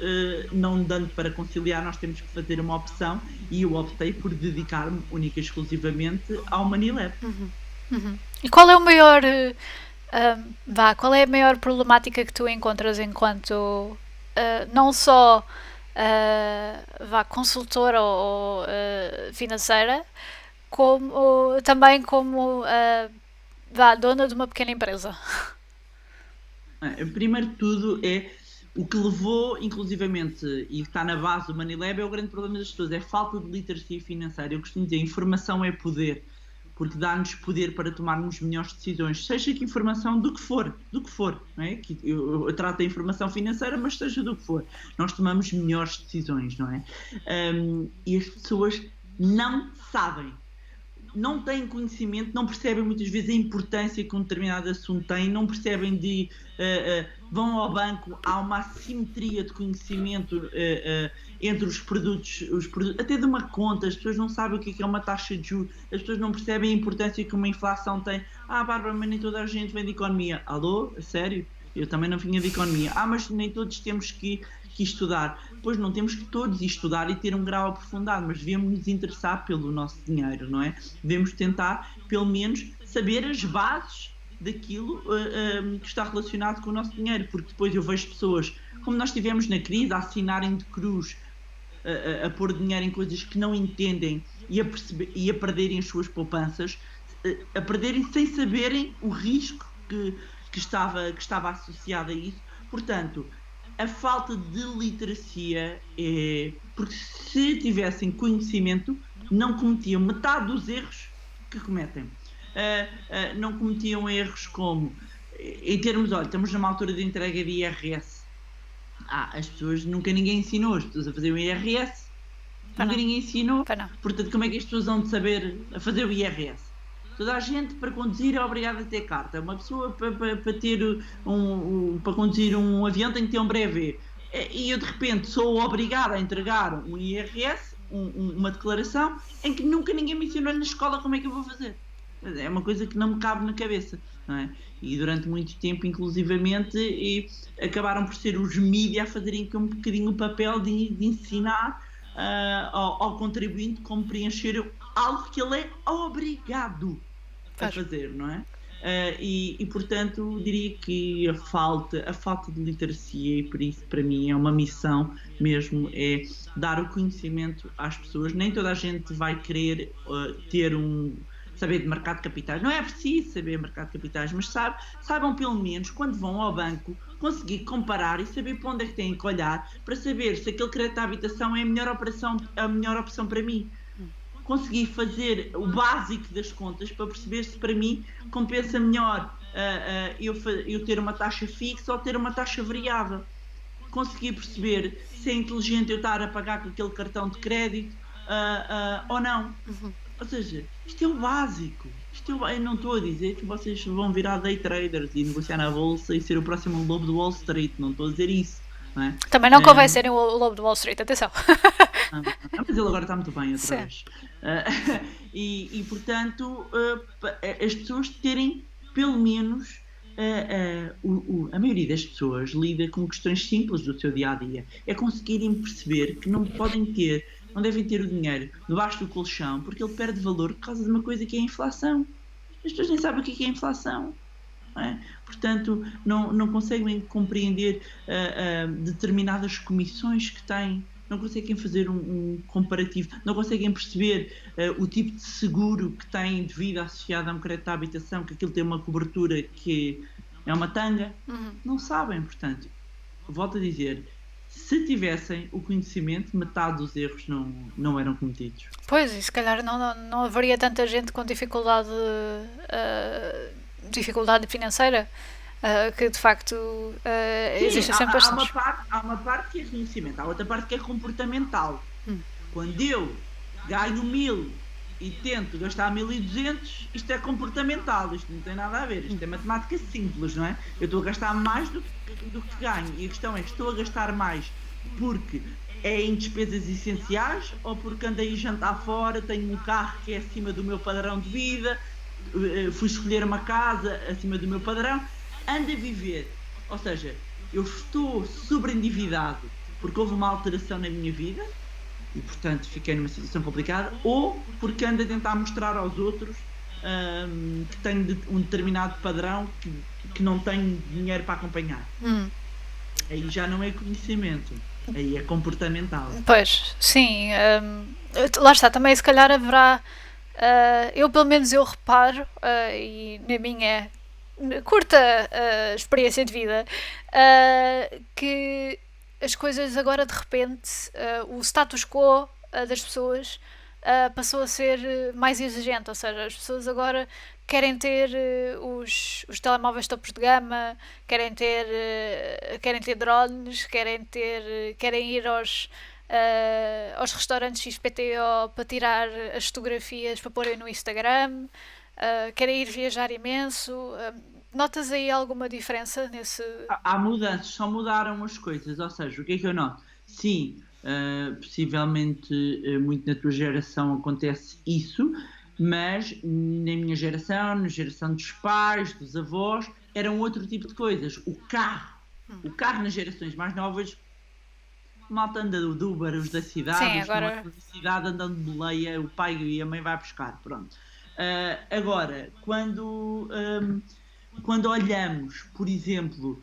não dando para conciliar, nós temos que fazer uma opção, e eu optei por dedicar-me única e exclusivamente ao Money-Lab. E qual é o maior... qual é a maior problemática que tu encontras enquanto não só consultora ou financeira, como também como dona de uma pequena empresa? Primeiro de tudo O que levou, inclusivamente, e está na base do Money Lab, é o grande problema das pessoas, é a falta de literacia financeira. Eu costumo dizer, informação é poder, porque dá-nos poder para tomarmos melhores decisões, seja que informação do que for, não é? Eu trato da informação financeira, mas seja do que for, nós tomamos melhores decisões, não é? E as pessoas não sabem, não têm conhecimento, não percebem muitas vezes a importância que um determinado assunto tem, não percebem vão ao banco, há uma assimetria de conhecimento entre os produtos, até de uma conta, as pessoas não sabem o que é uma taxa de juros, as pessoas não percebem a importância que uma inflação tem. Bárbara, mas nem toda a gente vem de economia. Alô? A sério? Eu também não vinha de economia. Mas nem todos temos que estudar. Pois não temos que todos estudar e ter um grau aprofundado, mas devemos nos interessar pelo nosso dinheiro, não é? Devemos tentar, pelo menos, saber as bases daquilo que está relacionado com o nosso dinheiro, porque depois eu vejo pessoas, como nós tivemos na crise, a assinarem de cruz, a pôr dinheiro em coisas que não entendem e a perderem as suas poupanças, a perderem sem saberem o risco que estava associado a isso. Portanto, a falta de literacia porque se tivessem conhecimento, não cometiam metade dos erros que cometem. Não cometiam erros como, em termos, olha, estamos numa altura de entrega de IRS. As pessoas, nunca ninguém ensinou as pessoas a fazer o IRS. Ninguém ensinou. Portanto, como é que as pessoas vão de saber a fazer o IRS? Toda a gente, para conduzir, é obrigada a ter carta. Uma pessoa, para conduzir um avião, tem que ter um brevet. E eu, de repente, sou obrigada a entregar um IRS, uma declaração, em que nunca ninguém me ensinou na escola como é que eu vou fazer. É uma coisa que não me cabe na cabeça, não é? E durante muito tempo, inclusivamente, acabaram por ser os mídias a fazerem um bocadinho o papel de ensinar ao contribuinte como preencher algo que ele é obrigado a fazer, não é? Portanto, diria que a falta de literacia, e por isso para mim é uma missão mesmo, é dar o conhecimento às pessoas. Nem toda a gente vai querer saber de mercado de capitais, não é preciso saber mercado de capitais, mas saibam pelo menos, quando vão ao banco, conseguir comparar e saber para onde é que têm que olhar para saber se aquele crédito à habitação é a melhor opção para mim. Conseguir fazer o básico das contas para perceber se para mim compensa melhor eu ter uma taxa fixa ou ter uma taxa variável. Conseguir perceber se é inteligente eu estar a pagar com aquele cartão de crédito ou não. Ou seja, isto é o básico. Eu não estou a dizer que vocês vão virar day traders e negociar na bolsa e ser o próximo lobo do Wall Street. Não estou a dizer isso. Não é? Também não convém serem o lobo do Wall Street, atenção. Mas ele agora está muito bem outra vez. Portanto, as pessoas terem pelo menos a maioria das pessoas lida com questões simples do seu dia-a-dia. É conseguirem perceber que não devem ter o dinheiro debaixo do colchão, porque ele perde valor por causa de uma coisa que é a inflação. As pessoas nem sabem o que é a inflação. Não é? Portanto, não conseguem compreender determinadas comissões que têm, não conseguem fazer um comparativo, não conseguem perceber o tipo de seguro que têm de vida associado a um crédito à habitação, que aquilo tem uma cobertura que é uma tanga. Não sabem, portanto, volto a dizer, se tivessem o conhecimento, metade dos erros não eram cometidos. Pois, e se calhar não haveria tanta gente com dificuldade financeira, que de facto existe sempre bastante. Há uma parte que é conhecimento, há outra parte que é comportamental. Quando eu ganho 1000 e tento gastar 1200, isto é comportamental, isto não tem nada a ver, isto é matemática simples, não é? Eu estou a gastar mais do que ganho, e a questão é, estou a gastar mais porque é em despesas essenciais ou porque andei a jantar fora, tenho um carro que é acima do meu padrão de vida, fui escolher uma casa acima do meu padrão, ando a viver, ou seja, eu estou sobreendividado porque houve uma alteração na minha vida e portanto fiquei numa situação complicada, ou porque ando a tentar mostrar aos outros que tenho um determinado padrão que não tenho dinheiro para acompanhar. Aí já não é conhecimento, aí é comportamental. Pois, sim, lá está, também se calhar haverá, eu pelo menos eu reparo, e na minha curta experiência de vida, que as coisas agora de repente, o status quo das pessoas passou a ser mais exigente, ou seja, as pessoas agora querem ter os telemóveis topos de gama, querem ter drones, querem ir aos restaurantes XPTO para tirar as fotografias para porem no Instagram, querem ir viajar imenso. Notas aí alguma diferença nesse... Há mudanças, só mudaram as coisas, ou seja, o que é que eu noto? Sim, possivelmente muito na tua geração acontece isso, mas na minha geração, na geração dos pais, dos avós, era um outro tipo de coisas. O carro nas gerações mais novas, malta anda do Uber, os da cidade, Sim, os agora... da cidade andando de boleia, o pai e a mãe vai buscar, pronto. Agora, quando olhamos, por exemplo,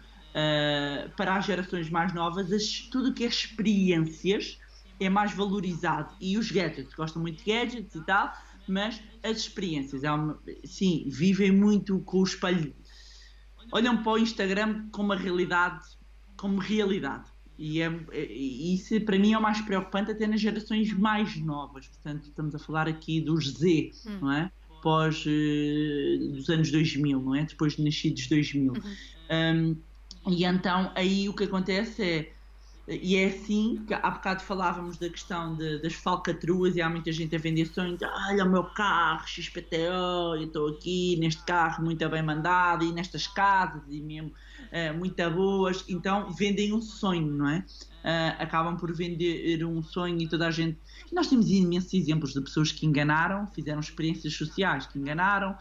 para as gerações mais novas, tudo o que é experiências é mais valorizado. E os gadgets, gostam muito de gadgets e tal, mas as experiências, sim, vivem muito com o espelho. Olham para o Instagram como realidade. E isso para mim é o mais preocupante até nas gerações mais novas. Portanto, estamos a falar aqui dos Z, não é? Dos anos 2000, não é? Depois de nascidos 2000. E então aí o que acontece e é assim, que há bocado falávamos da questão das falcatruas e há muita gente a vender sonhos, olha o meu carro XPTO, eu estou aqui neste carro muito bem mandado e nestas casas e mesmo muito boas, então vendem um sonho, não é? Acabam por vender um sonho e toda a gente... Nós temos imensos exemplos de pessoas que enganaram, fizeram experiências sociais que enganaram,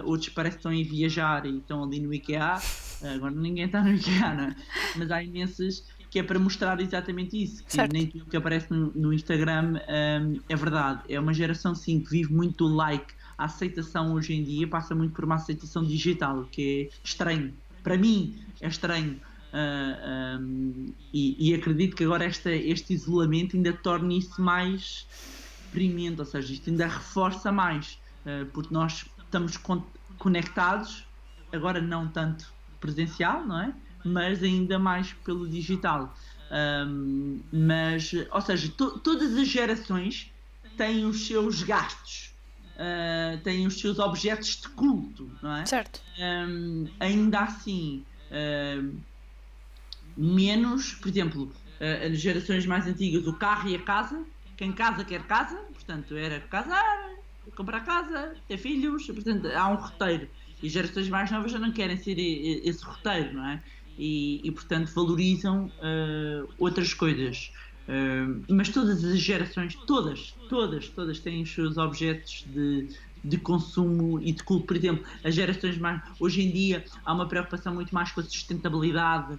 outros parece que estão a viajar e estão ali no IKEA, agora ninguém está no IKEA, não é? Mas há imensas que é para mostrar exatamente isso, que certo. Nem tudo que aparece no Instagram é verdade. É uma geração sim que vive muito o like. A aceitação hoje em dia passa muito por uma aceitação digital, que é estranho. Para mim é estranho. E acredito que agora este isolamento ainda torna isso mais premente, ou seja, isto ainda reforça mais, porque nós estamos conectados, agora não tanto presencial, não é? Mas ainda mais pelo digital. Ou seja, todas as gerações têm os seus gastos, têm os seus objetos de culto, não é? Certo. Ainda assim, menos, por exemplo, as gerações mais antigas, o carro e a casa, quem casa quer casa, portanto era casar, comprar casa, ter filhos, portanto há um roteiro. E as gerações mais novas já não querem ser esse roteiro, não é? E portanto valorizam outras coisas. Mas todas as gerações, todas têm os seus objetos de consumo e de culto. Por exemplo, as gerações mais... Hoje em dia há uma preocupação muito mais com a sustentabilidade,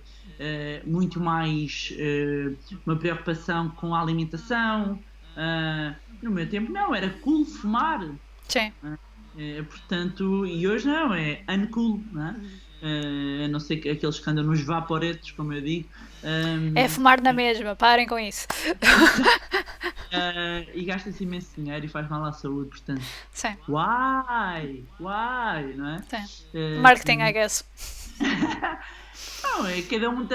muito mais uma preocupação com a alimentação. No meu tempo não, era cool fumar. Sim. Portanto, e hoje não, é uncool, não é? A não ser que aqueles que andam nos vaporetos, como eu digo. É fumar na mesma, parem com isso. E gasta-se imenso dinheiro e faz mal à saúde, portanto. Sim. Why, não é? Sim. Marketing, I guess. Não, cada um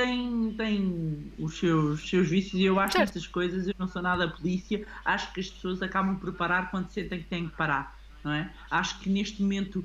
tem os seus vícios e eu acho que nestas coisas, eu não sou nada polícia, acho que as pessoas acabam por parar quando sentem que têm que parar. Não é? Acho que neste momento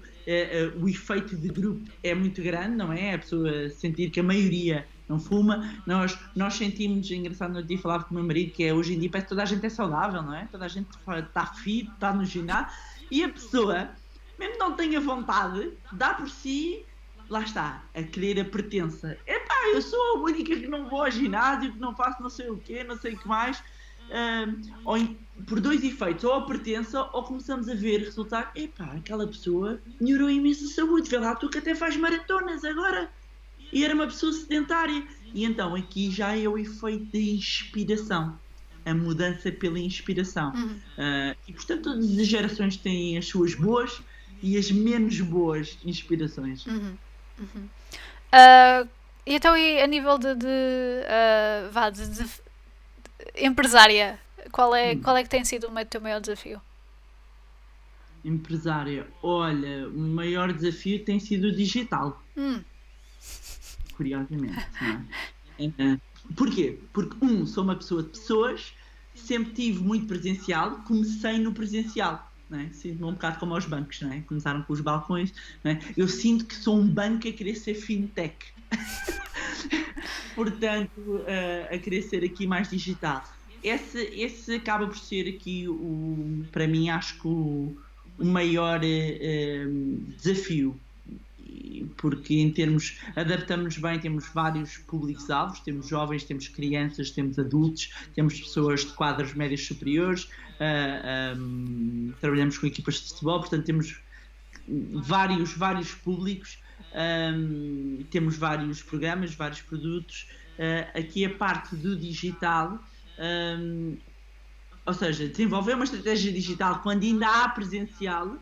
o efeito de grupo é muito grande, não é? A pessoa sentir que a maioria não fuma. Nós sentimos, engraçado, no outro dia falava com o meu marido, que hoje em dia parece que toda a gente é saudável, não é? Toda a gente está fit, está no ginásio, e a pessoa, mesmo que não tenha vontade, dá por si, lá está, a querer a pertença. Epá, eu sou a única que não vou ao ginásio, que não faço não sei o quê, não sei o que mais. Por dois efeitos, ou a pertença ou começamos a ver resultado, epá, aquela pessoa melhorou imenso a saúde, vê lá tu que até faz maratonas agora e era uma pessoa sedentária, e então aqui já é o efeito da inspiração, a mudança pela inspiração. E portanto todas as gerações têm as suas boas e as menos boas inspirações. E então a nível de empresária, qual é que tem sido o teu maior desafio? empresária, olha, o maior desafio tem sido o digital. Curiosamente, não é? Porquê? Porque, sou uma pessoa de pessoas, sempre tive muito presencial, comecei no presencial, não é? Sinto-me um bocado como aos bancos, não é? Começaram com os balcões, não é? Eu sinto que sou um banco a querer ser fintech. Portanto, a querer ser aqui mais digital. Esse acaba por ser aqui, para mim, acho que o maior desafio. Porque em termos, adaptamos bem, temos vários públicos-alvos, temos jovens, temos crianças, temos adultos, temos pessoas de quadros médios superiores, trabalhamos com equipas de futebol, portanto temos vários públicos, temos vários programas, vários produtos. Aqui a parte do digital, ou seja, desenvolver uma estratégia digital quando ainda há presencial,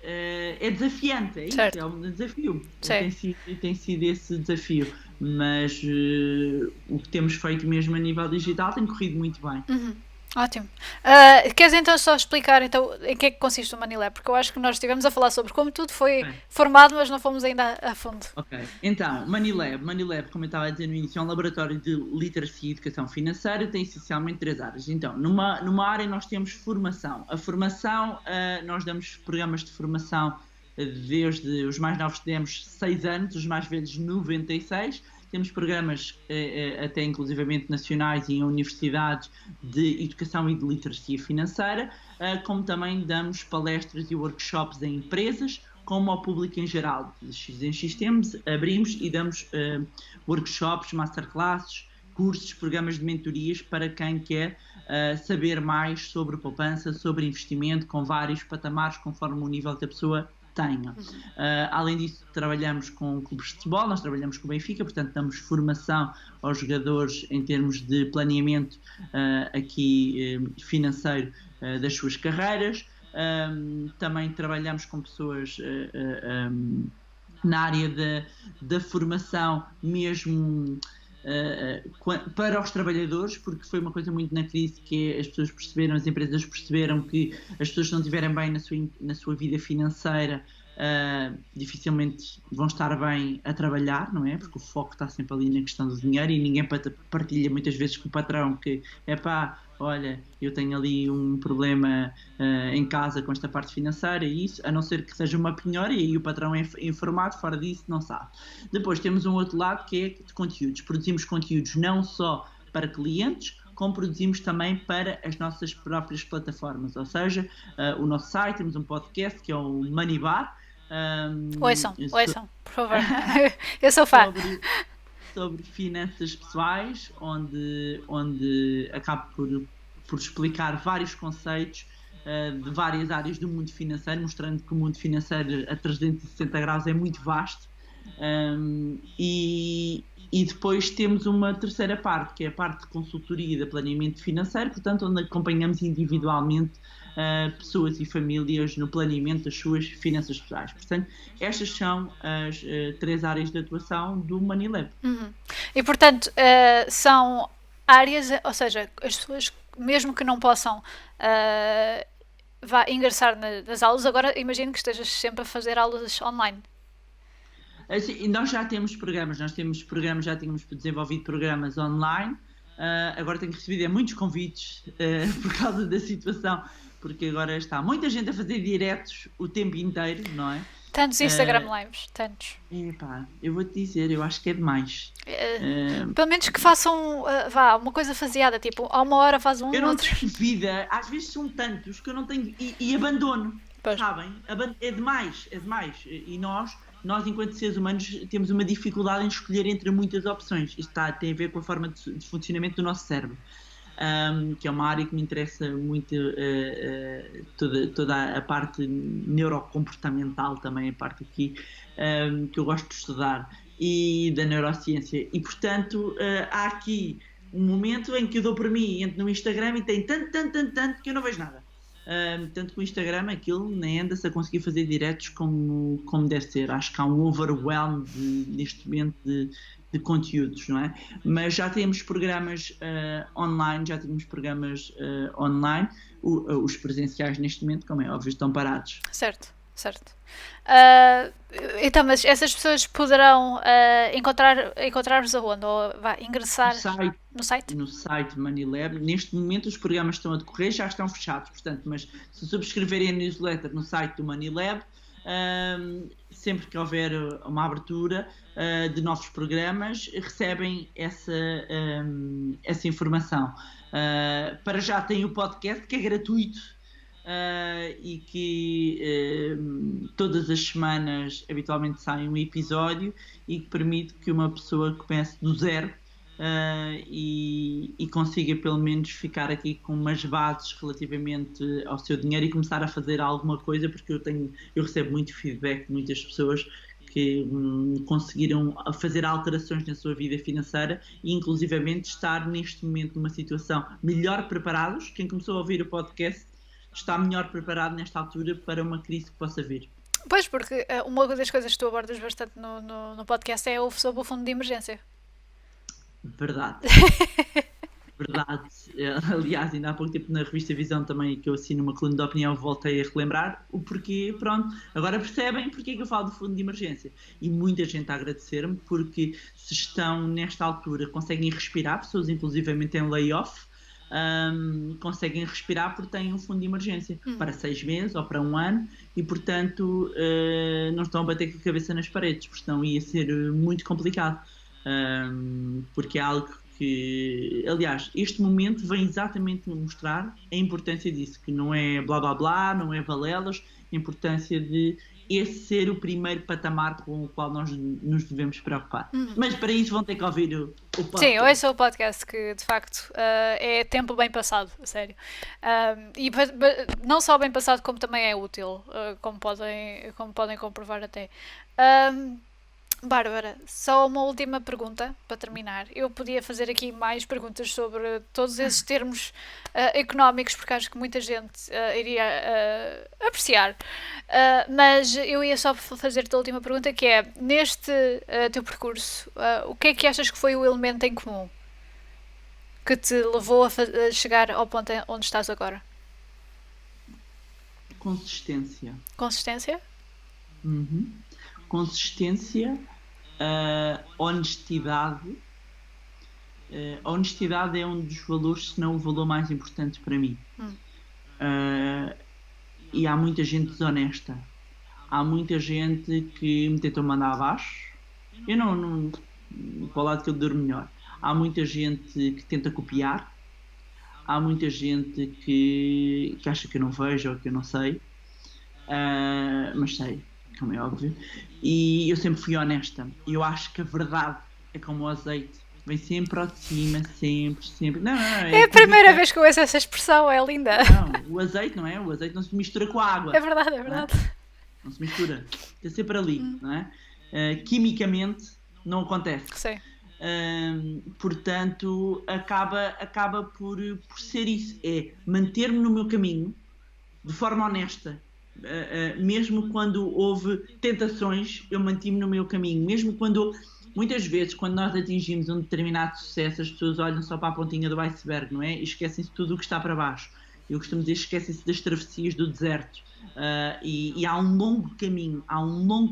é desafiante, é isso, é um desafio. Tem sido esse desafio, mas o que temos feito mesmo a nível digital tem corrido muito bem. Ótimo. Queres então só explicar então, em que é que consiste o Money Lab? Porque eu acho que nós estivemos a falar sobre como tudo foi formado, mas não fomos ainda a fundo. Ok, então, Money Lab, como eu estava a dizer no início, é um laboratório de literacia e educação financeira, tem essencialmente 3 áreas. Então, numa área nós temos formação. A formação, nós damos programas de formação desde os mais novos temos 6 anos, os mais velhos 96. Temos programas até inclusivamente nacionais e em universidades de educação e de literacia financeira, como também damos palestras e workshops em empresas, como ao público em geral. De X em X tempos abrimos e damos workshops, masterclasses, cursos, programas de mentorias para quem quer saber mais sobre poupança, sobre investimento, com vários patamares, conforme o nível que a pessoa tenha. Além disso, trabalhamos com clubes de futebol, nós trabalhamos com o Benfica, portanto damos formação aos jogadores em termos de planeamento financeiro das suas carreiras. Também trabalhamos com pessoas na área da formação mesmo para os trabalhadores, porque foi uma coisa muito na crise que as pessoas perceberam, as empresas perceberam que as pessoas que não estiverem bem na sua vida financeira dificilmente vão estar bem a trabalhar, não é? Porque o foco está sempre ali na questão do dinheiro e ninguém partilha muitas vezes com o patrão que olha, eu tenho ali um problema em casa com esta parte financeira e isso, a não ser que seja uma penhora, e aí o patrão é informado, fora disso não sabe. Depois temos um outro lado que é de conteúdos. Produzimos conteúdos não só para clientes, como produzimos também para as nossas próprias plataformas, ou seja, o nosso site, temos um podcast que é o Money Bar. Ouçam, por favor. Eu sou fã. Sobre finanças pessoais, onde acabo por explicar vários conceitos de várias áreas do mundo financeiro, mostrando que o mundo financeiro a 360 graus é muito vasto. E depois temos uma terceira parte, que é a parte de consultoria e de planeamento financeiro, portanto, onde acompanhamos individualmente pessoas e famílias no planeamento das suas finanças pessoais. Portanto, estas são as 3 áreas de atuação do Money Lab. E, portanto, são áreas, ou seja, as pessoas, mesmo que não possam ingressar nas aulas, agora imagino que estejas sempre a fazer aulas online. Assim, nós já temos programas, já tínhamos desenvolvido programas online, agora tenho recebido muitos convites por causa da situação, porque agora está muita gente a fazer diretos o tempo inteiro, não é? Tantos Instagram lives, tantos. Eu vou-te dizer, eu acho que é demais. Pelo menos que façam uma coisa faseada, tipo, a uma hora faz um. Eu não tenho vida, às vezes são tantos que eu não tenho, e abandono, sabem? É demais. E nós enquanto seres humanos temos uma dificuldade em escolher entre muitas opções. Isto tem a ver com a forma de funcionamento do nosso cérebro. Que é uma área que me interessa muito, toda a parte neurocomportamental também, a parte aqui que eu gosto de estudar, e da neurociência. E, portanto, há aqui um momento em que eu dou por mim, entro no Instagram e tem tanto que eu não vejo nada. tanto que o Instagram, aquilo nem anda-se a conseguir fazer diretos como deve ser. Acho que há um overwhelm neste momento de conteúdos, não é? Mas já temos programas online, os presenciais neste momento, como é óbvio, estão parados. Certo. Então, mas essas pessoas poderão encontrar-vos aonde? Ou ingressar no site? No site MoneyLab. Neste momento os programas estão a decorrer, já estão fechados, portanto, mas se subscreverem a newsletter no site do MoneyLab, sempre que houver uma abertura de novos programas, recebem essa informação. Para já tem o podcast, que é gratuito, e que todas as semanas habitualmente sai um episódio e que permite que uma pessoa comece do zero e consiga pelo menos ficar aqui com umas bases relativamente ao seu dinheiro e começar a fazer alguma coisa, porque eu recebo muito feedback de muitas pessoas que conseguiram fazer alterações na sua vida financeira e inclusivamente estar neste momento numa situação melhor preparados. Quem começou a ouvir o podcast está melhor preparado nesta altura para uma crise que possa vir. Pois, porque uma das coisas que tu abordas bastante no podcast é sobre o fundo de emergência. Verdade. Aliás, ainda há pouco tempo na revista Visão também, que eu assino uma coluna de opinião, voltei a relembrar o porquê. Pronto, agora percebem porque é que eu falo do fundo de emergência. E muita gente a agradecer-me, porque se estão nesta altura, conseguem respirar, pessoas inclusivamente em layoff, conseguem respirar porque têm um fundo de emergência para 6 meses ou para 1 ano e, portanto, não estão a bater com a cabeça nas paredes, porque senão ia ser muito complicado, porque é algo que, aliás, este momento vem exatamente mostrar a importância disso, que não é blá blá blá, não é balelas, a importância de esse ser o primeiro patamar com o qual nós nos devemos preocupar. Mas para isso vão ter que ouvir o podcast. Sim, ouçam o podcast, que de facto é tempo bem passado, a sério. E não só bem passado, como também é útil, como podem comprovar até. Bárbara, só uma última pergunta para terminar. Eu podia fazer aqui mais perguntas sobre todos esses termos económicos, porque acho que muita gente iria apreciar. Mas eu ia só fazer-te a última pergunta, que é, neste teu percurso, o que é que achas que foi o elemento em comum que te levou a chegar ao ponto onde estás agora? Consistência. Consistência? Consistência, honestidade. A honestidade é um dos valores, se não o valor mais importante para mim. E há muita gente desonesta. Há muita gente que me tentou mandar abaixo. Eu não para o lado que eu durmo melhor. Há muita gente que tenta copiar. Há muita gente que acha que eu não vejo ou que eu não sei. Mas sei, como é óbvio. E eu sempre fui honesta. Eu acho que a verdade é como o azeite. Vem sempre ao de cima, sempre. Não, é a primeira vez que eu ouço essa expressão, é linda. Não, o azeite não é? O azeite não se mistura com a água. É verdade. Não se mistura. Está sempre ali, não é? Quimicamente não acontece. Sim. Portanto, acaba por ser isso. É manter-me no meu caminho de forma honesta. Mesmo quando houve tentações, eu mantive-me no meu caminho. Mesmo quando, muitas vezes, quando nós atingimos um determinado sucesso, as pessoas olham só para a pontinha do iceberg, não é? E esquecem-se de tudo o que está para baixo. Eu costumo dizer, esquecem-se das travessias do deserto. E há um longo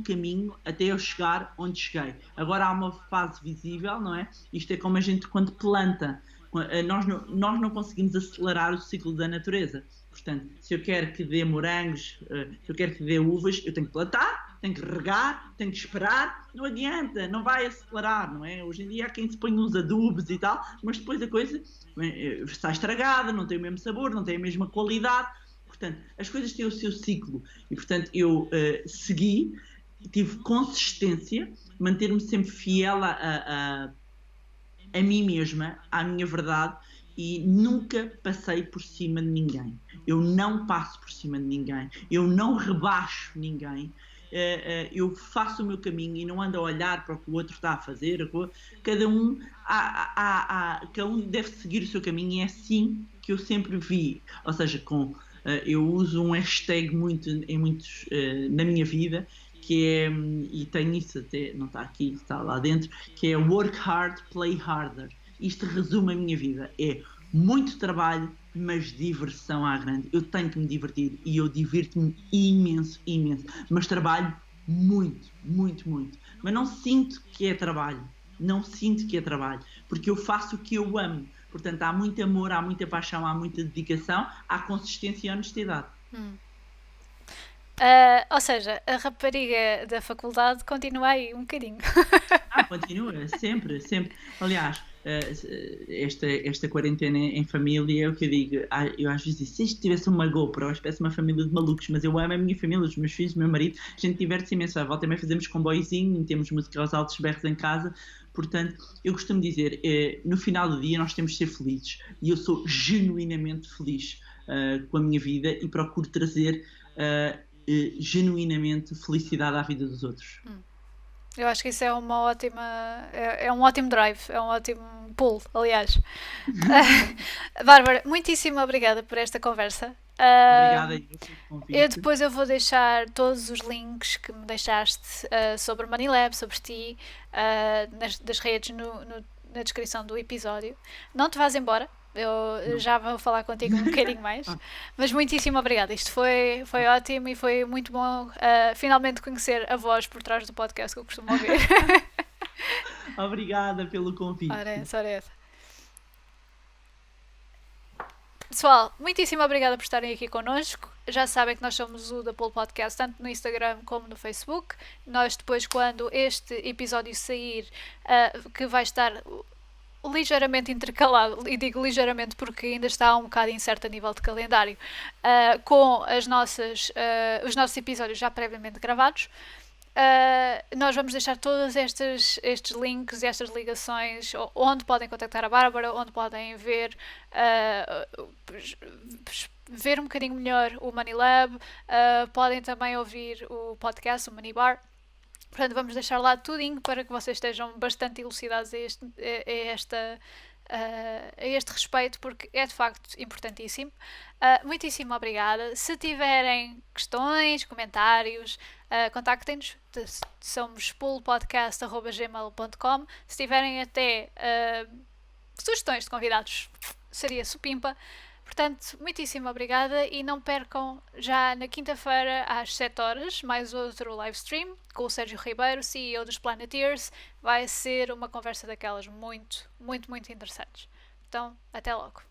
caminho até eu chegar onde cheguei. Agora há uma fase visível, não é? Isto é como a gente quando planta. Nós não conseguimos acelerar o ciclo da natureza. Portanto, se eu quero que dê morangos, se eu quero que dê uvas, eu tenho que plantar, tenho que regar, tenho que esperar. Não adianta, não vai acelerar, não é? Hoje em dia há quem se põe nos adubos e tal, mas depois a coisa está estragada, não tem o mesmo sabor, não tem a mesma qualidade. Portanto, as coisas têm o seu ciclo. E, portanto, eu segui, tive consistência, manter-me sempre fiel a mim mesma, à minha verdade, e nunca passei por cima de ninguém. Eu não passo por cima de ninguém. Eu não rebaixo ninguém. Eu faço o meu caminho e não ando a olhar para o que o outro está a fazer. Cada um deve seguir o seu caminho, e é assim que eu sempre vi. Ou seja, com eu uso um hashtag na minha vida, que é, e tenho isso até, não está aqui, está lá dentro, que é work hard, play harder. Isto resume a minha vida, é muito trabalho, mas diversão à grande. Eu tenho que me divertir e eu divirto-me imenso, mas trabalho muito, mas não sinto que é trabalho, porque eu faço o que eu amo. Portanto, há muito amor, há muita paixão, há muita dedicação, há consistência e honestidade. Ou seja, a rapariga da faculdade continua aí um bocadinho. Continua, sempre. Aliás, esta quarentena em família é o que eu digo. Eu às vezes digo, se isto tivesse uma GoPro, eu espécie uma família de malucos, mas eu amo a minha família, os meus filhos, o meu marido, a gente diverte-se imenso. À volta também fazemos comboiozinho, temos música aos altos berros em casa. Portanto, eu costumo dizer, no final do dia nós temos de ser felizes. E eu sou genuinamente feliz com a minha vida e procuro trazer genuinamente felicidade à vida dos outros. Eu acho que isso é uma ótima. É um ótimo drive, é um ótimo pull, aliás. Bárbara, muitíssimo obrigada por esta conversa. Obrigada pelo convite. Depois eu vou deixar todos os links que me deixaste sobre o Money Lab, sobre ti, das redes na descrição do episódio. Não te vás embora. Eu já vou falar contigo um bocadinho mais, mas muitíssimo obrigada. Isto foi ótimo e foi muito bom finalmente conhecer a voz por trás do podcast que eu costumo ouvir. Obrigada pelo convite. Ora essa. Pessoal, muitíssimo obrigada por estarem aqui connosco. Já sabem que nós somos o The Pool Podcast tanto no Instagram como no Facebook. Nós depois, quando este episódio sair, que vai estar ligeiramente intercalado, e digo ligeiramente porque ainda está um bocado incerto a nível de calendário, com os nossos episódios já previamente gravados. Nós vamos deixar todos estes links e estas ligações onde podem contactar a Bárbara, onde podem ver um bocadinho melhor o Money Lab, podem também ouvir o podcast, o Money Bar. Portanto, vamos deixar lá tudinho para que vocês estejam bastante elucidados a este respeito, porque é de facto importantíssimo. Muitíssimo obrigada. Se tiverem questões, comentários, contactem-nos. Somos poolpodcast@gmail.com. Se tiverem até sugestões de convidados, seria supimpa. Portanto, muitíssimo obrigada e não percam já na quinta-feira às 7 horas mais outro live stream com o Sérgio Ribeiro, CEO dos Planeteers. Vai ser uma conversa daquelas muito interessantes. Então, até logo.